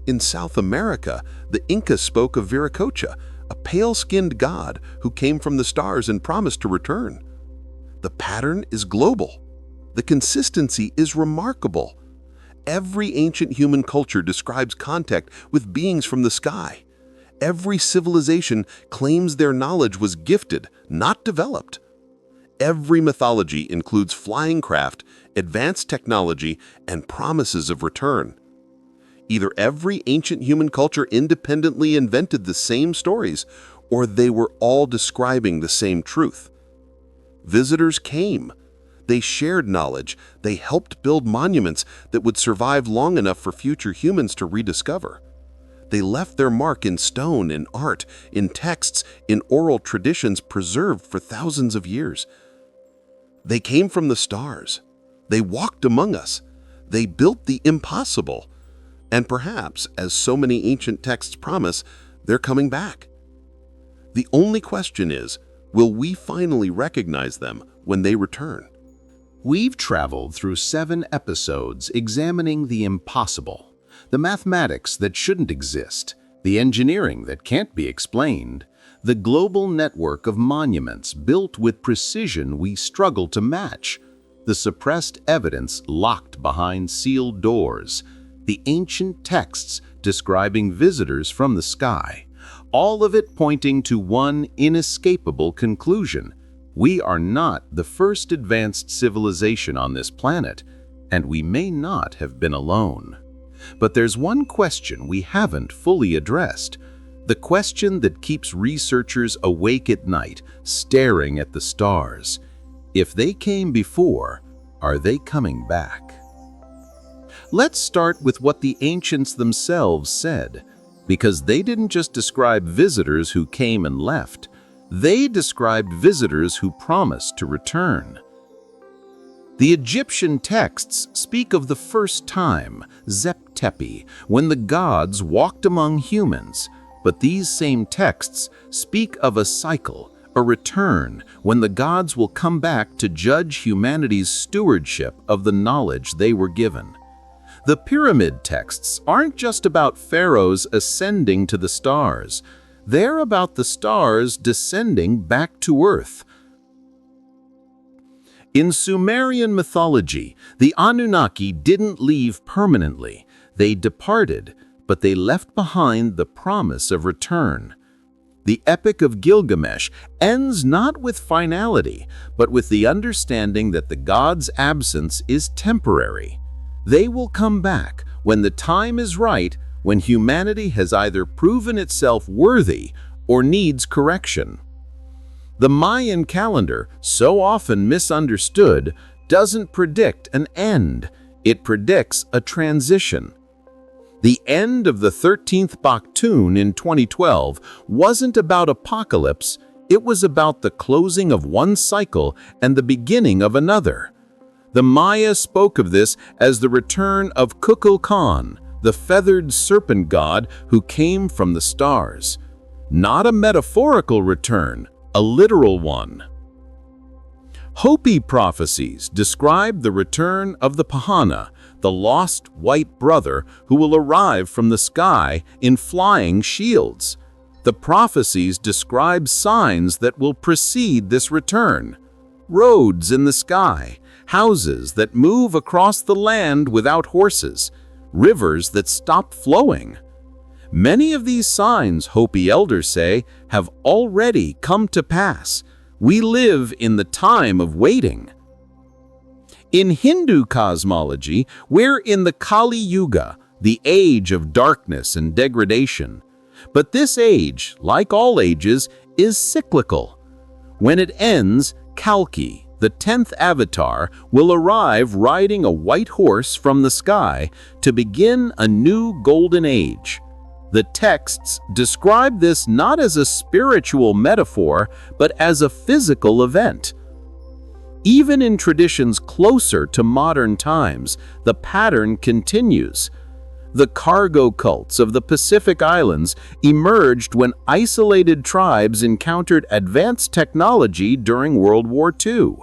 In South America, the Incas spoke of Viracocha, a pale-skinned god who came from the stars and promised to return. The pattern is global. The consistency is remarkable. Every ancient human culture describes contact with beings from the sky. Every civilization claims their knowledge was gifted, not developed. Every mythology includes flying craft, advanced technology, and promises of return. Either every ancient human culture independently invented the same stories, or they were all describing the same truth. Visitors came. They shared knowledge. They helped build monuments that would survive long enough for future humans to rediscover. They left their mark in stone, in art, in texts, in oral traditions preserved for thousands of years. They came from the stars. They walked among us. They built the impossible. And perhaps, as so many ancient texts promise, they're coming back. The only question is, will we finally recognize them when they return? We've traveled through 7 episodes examining the impossible, the mathematics that shouldn't exist, the engineering that can't be explained, the global network of monuments built with precision we struggle to match, the suppressed evidence locked behind sealed doors, the ancient texts describing visitors from the sky, all of it pointing to one inescapable conclusion. We are not the first advanced civilization on this planet, and we may not have been alone. But there's one question we haven't fully addressed, the question that keeps researchers awake at night, staring at the stars. If they came before, are they coming back? Let's start with what the ancients themselves said, because they didn't just describe visitors who came and left, they described visitors who promised to return. The Egyptian texts speak of the first time, Zep-Tepi, when the gods walked among humans, but these same texts speak of a cycle, a return, when the gods will come back to judge humanity's stewardship of the knowledge they were given. The pyramid texts aren't just about pharaohs ascending to the stars. They're about the stars descending back to Earth. In Sumerian mythology, the Anunnaki didn't leave permanently. They departed, but they left behind the promise of return. The Epic of Gilgamesh ends not with finality, but with the understanding that the gods' absence is temporary. They will come back when the time is right, when humanity has either proven itself worthy or needs correction. The Mayan calendar, so often misunderstood, doesn't predict an end. It predicts a transition. The end of the 13th Baktun in 2012 wasn't about apocalypse, it was about the closing of one cycle and the beginning of another. The Maya spoke of this as the return of Kukulkan, the feathered serpent god who came from the stars. Not a metaphorical return, a literal one. Hopi prophecies describe the return of the Pahana, the lost white brother who will arrive from the sky in flying shields. The prophecies describe signs that will precede this return. Roads in the sky, houses that move across the land without horses, rivers that stop flowing. Many of these signs, Hopi elders say, have already come to pass. We live in the time of waiting. In Hindu cosmology, we're in the Kali Yuga, the age of darkness and degradation. But this age, like all ages, is cyclical. When it ends, Kalki, the 10th avatar, will arrive riding a white horse from the sky to begin a new golden age. The texts describe this not as a spiritual metaphor, but as a physical event. Even in traditions closer to modern times, the pattern continues. The cargo cults of the Pacific Islands emerged when isolated tribes encountered advanced technology during World War II.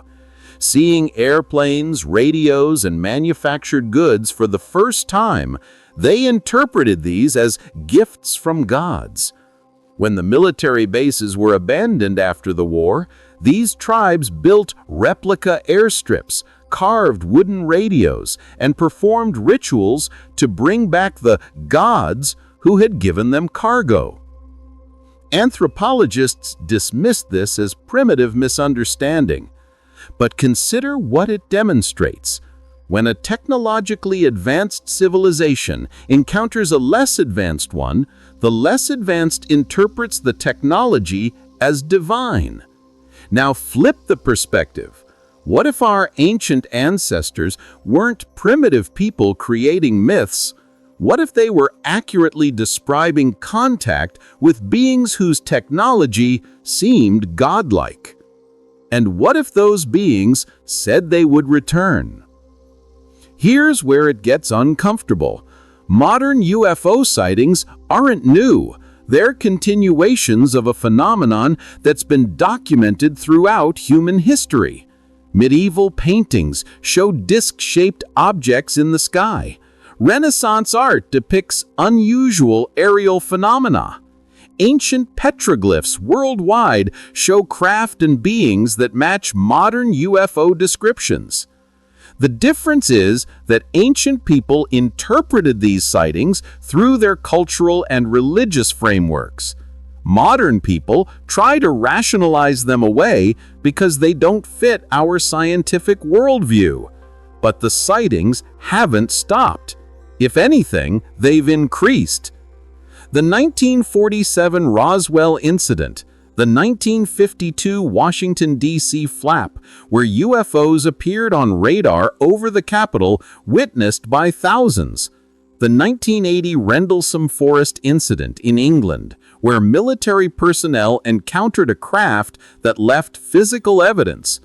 Seeing airplanes, radios, and manufactured goods for the first time, they interpreted these as gifts from gods. When the military bases were abandoned after the war, these tribes built replica airstrips, carved wooden radios, and performed rituals to bring back the gods who had given them cargo. Anthropologists dismissed this as primitive misunderstanding, but consider what it demonstrates. When a technologically advanced civilization encounters a less advanced one, the less advanced interprets the technology as divine. Now flip the perspective. What if our ancient ancestors weren't primitive people creating myths? What if they were accurately describing contact with beings whose technology seemed godlike? And what if those beings said they would return? Here's where it gets uncomfortable. Modern UFO sightings aren't new. They're continuations of a phenomenon that's been documented throughout human history. Medieval paintings show disc-shaped objects in the sky. Renaissance art depicts unusual aerial phenomena. Ancient petroglyphs worldwide show craft and beings that match modern UFO descriptions. The difference is that ancient people interpreted these sightings through their cultural and religious frameworks. Modern people try to rationalize them away because they don't fit our scientific worldview. But the sightings haven't stopped. If anything, they've increased. The 1947 Roswell incident, the 1952 Washington, D.C. flap, where UFOs appeared on radar over the Capitol, witnessed by thousands. The 1980 Rendlesham Forest incident in England, where military personnel encountered a craft that left physical evidence.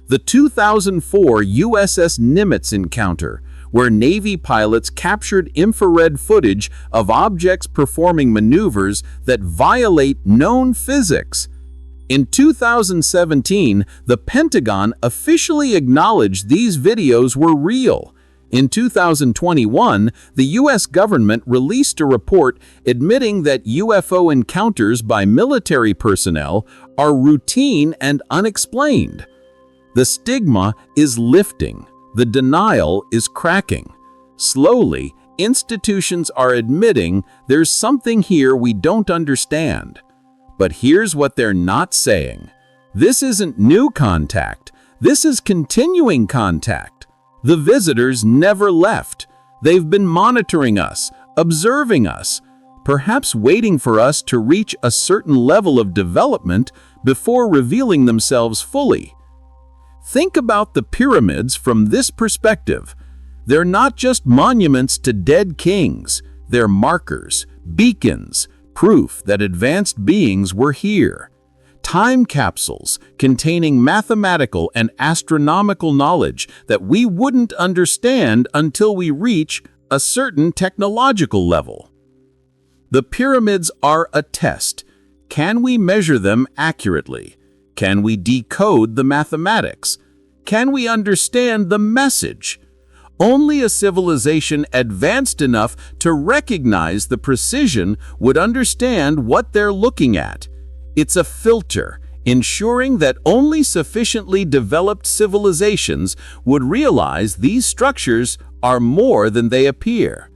The 2004 USS Nimitz encounter, where Navy pilots captured infrared footage of objects performing maneuvers that violate known physics. In 2017, the Pentagon officially acknowledged these videos were real. In 2021, the U.S. government released a report admitting that UFO encounters by military personnel are routine and unexplained. The stigma is lifting. The denial is cracking. Slowly, institutions are admitting there's something here we don't understand. But here's what they're not saying. This isn't new contact. This is continuing contact. The visitors never left. They've been monitoring us, observing us, perhaps waiting for us to reach a certain level of development before revealing themselves fully. Think about the pyramids from this perspective. They're not just monuments to dead kings. They're markers, beacons, proof that advanced beings were here. Time capsules containing mathematical and astronomical knowledge that we wouldn't understand until we reach a certain technological level. The pyramids are a test. Can we measure them accurately? Can we decode the mathematics? Can we understand the message? Only a civilization advanced enough to recognize the precision would understand what they're looking at. It's a filter, ensuring that only sufficiently developed civilizations would realize these structures are more than they appear.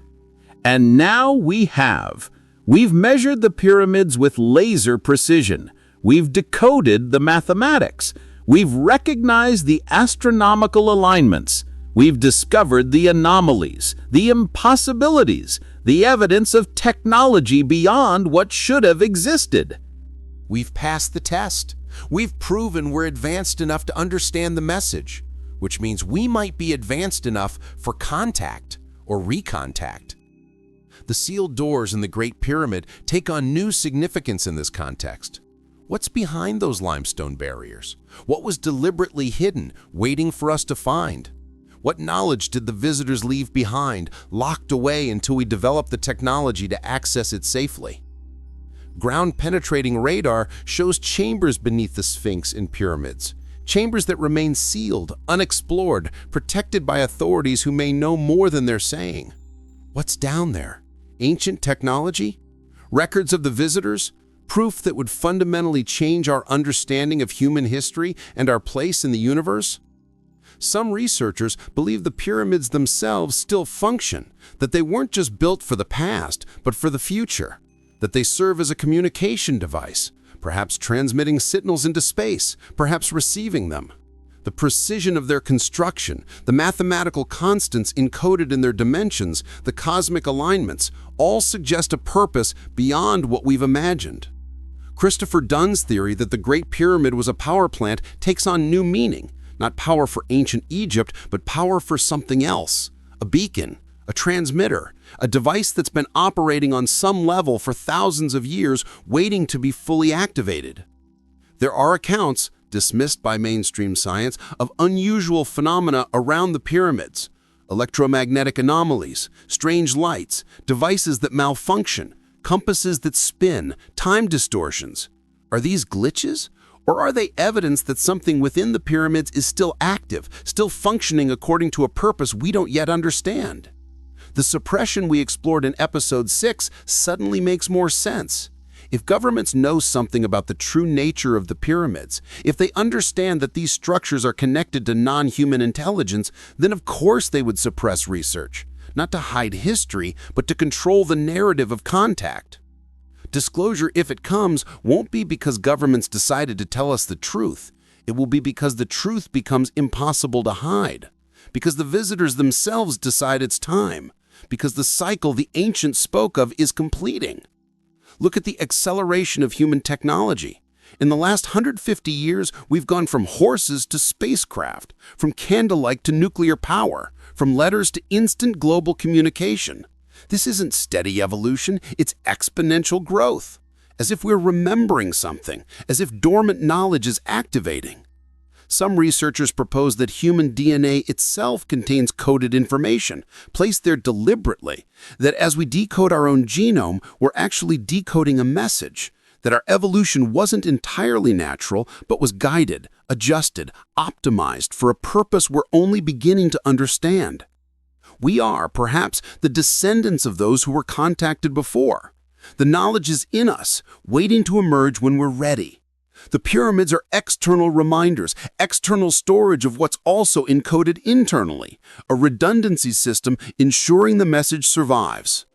And now we have. We've measured the pyramids with laser precision. We've decoded the mathematics. We've recognized the astronomical alignments. We've discovered the anomalies, the impossibilities, the evidence of technology beyond what should have existed. We've passed the test. We've proven we're advanced enough to understand the message, which means we might be advanced enough for contact or recontact. The sealed doors in the Great Pyramid take on new significance in this context. What's behind those limestone barriers? What was deliberately hidden, waiting for us to find? What knowledge did the visitors leave behind, locked away until we developed the technology to access it safely? Ground-penetrating radar shows chambers beneath the Sphinx and pyramids, chambers that remain sealed, unexplored, protected by authorities who may know more than they're saying. What's down there? Ancient technology? Records of the visitors? Proof that would fundamentally change our understanding of human history and our place in the universe? Some researchers believe the pyramids themselves still function, that they weren't just built for the past, but for the future, that they serve as a communication device, perhaps transmitting signals into space, perhaps receiving them. The precision of their construction, the mathematical constants encoded in their dimensions, the cosmic alignments, all suggest a purpose beyond what we've imagined. Christopher Dunn's theory that the Great Pyramid was a power plant takes on new meaning, not power for ancient Egypt, but power for something else, a beacon, a transmitter, a device that's been operating on some level for thousands of years, waiting to be fully activated. There are accounts, dismissed by mainstream science, of unusual phenomena around the pyramids: electromagnetic anomalies, strange lights, devices that malfunction, compasses that spin, time distortions. Are these glitches? Or are they evidence that something within the pyramids is still active, still functioning according to a purpose we don't yet understand? The suppression we explored in episode 6 suddenly makes more sense. If governments know something about the true nature of the pyramids, if they understand that these structures are connected to non-human intelligence, then of course they would suppress research, not to hide history, but to control the narrative of contact. Disclosure, if it comes, won't be because governments decided to tell us the truth. It will be because the truth becomes impossible to hide, because the visitors themselves decide it's time, because the cycle the ancients spoke of is completing. Look at the acceleration of human technology. In the last 150 years, we've gone from horses to spacecraft, from candlelight to nuclear power, from letters to instant global communication. This isn't steady evolution, it's exponential growth. As if we're remembering something, as if dormant knowledge is activating. Some researchers propose that human DNA itself contains coded information, placed there deliberately, that as we decode our own genome, we're actually decoding a message, that our evolution wasn't entirely natural, but was guided, adjusted, optimized for a purpose we're only beginning to understand. We are, perhaps, the descendants of those who were contacted before. The knowledge is in us, waiting to emerge when we're ready. The pyramids are external reminders, external storage of what's also encoded internally, a redundancy system ensuring the message survives.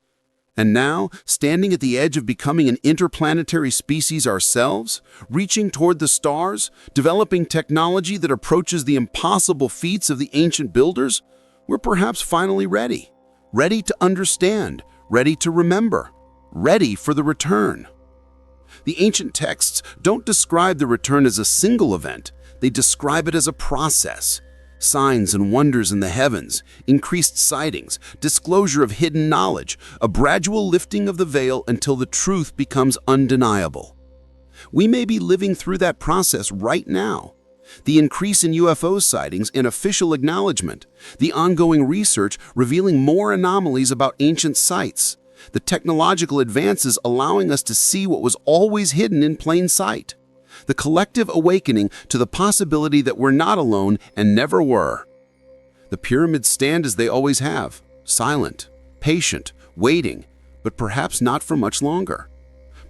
And now, standing at the edge of becoming an interplanetary species ourselves, reaching toward the stars, developing technology that approaches the impossible feats of the ancient builders, we're perhaps finally ready. Ready to understand, ready to remember, ready for the return. The ancient texts don't describe the return as a single event, they describe it as a process. Signs and wonders in the heavens, increased sightings, disclosure of hidden knowledge, a gradual lifting of the veil until the truth becomes undeniable. We may be living through that process right now. The increase in UFO sightings and official acknowledgement, the ongoing research revealing more anomalies about ancient sites, the technological advances allowing us to see what was always hidden in plain sight, the collective awakening to the possibility that we're not alone and never were. The pyramids stand as they always have, silent, patient, waiting, but perhaps not for much longer.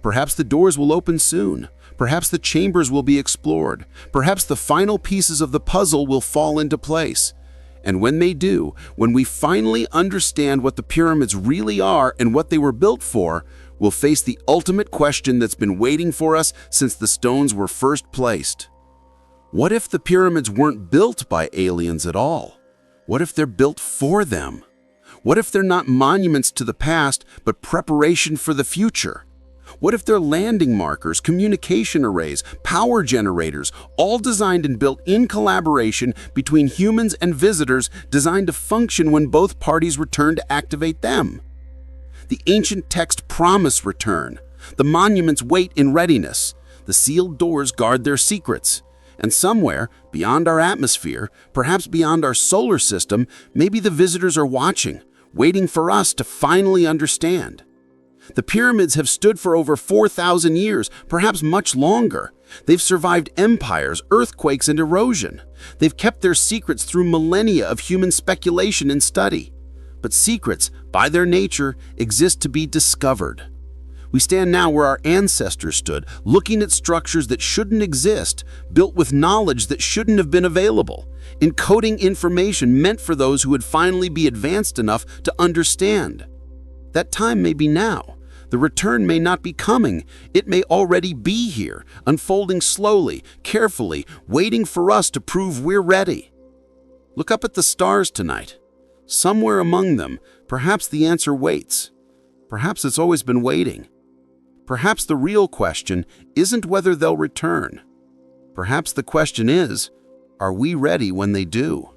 Perhaps the doors will open soon. Perhaps the chambers will be explored. Perhaps the final pieces of the puzzle will fall into place. And when they do, when we finally understand what the pyramids really are and what they were built for, we'll face the ultimate question that's been waiting for us since the stones were first placed. What if the pyramids weren't built by aliens at all? What if they're built for them? What if they're not monuments to the past, but preparation for the future? What if they're landing markers, communication arrays, power generators, all designed and built in collaboration between humans and visitors, designed to function when both parties return to activate them? The ancient texts promise return. The monuments wait in readiness. The sealed doors guard their secrets. And somewhere, beyond our atmosphere, perhaps beyond our solar system, maybe the visitors are watching, waiting for us to finally understand. The pyramids have stood for over 4,000 years, perhaps much longer. They've survived empires, earthquakes, and erosion. They've kept their secrets through millennia of human speculation and study. But secrets, by their nature, exist to be discovered. We stand now where our ancestors stood, looking at structures that shouldn't exist, built with knowledge that shouldn't have been available, encoding information meant for those who would finally be advanced enough to understand. That time may be now. The return may not be coming. It may already be here, unfolding slowly, carefully, waiting for us to prove we're ready. Look up at the stars tonight. Somewhere among them, perhaps the answer waits. Perhaps it's always been waiting. Perhaps the real question isn't whether they'll return. Perhaps the question is, are we ready when they do?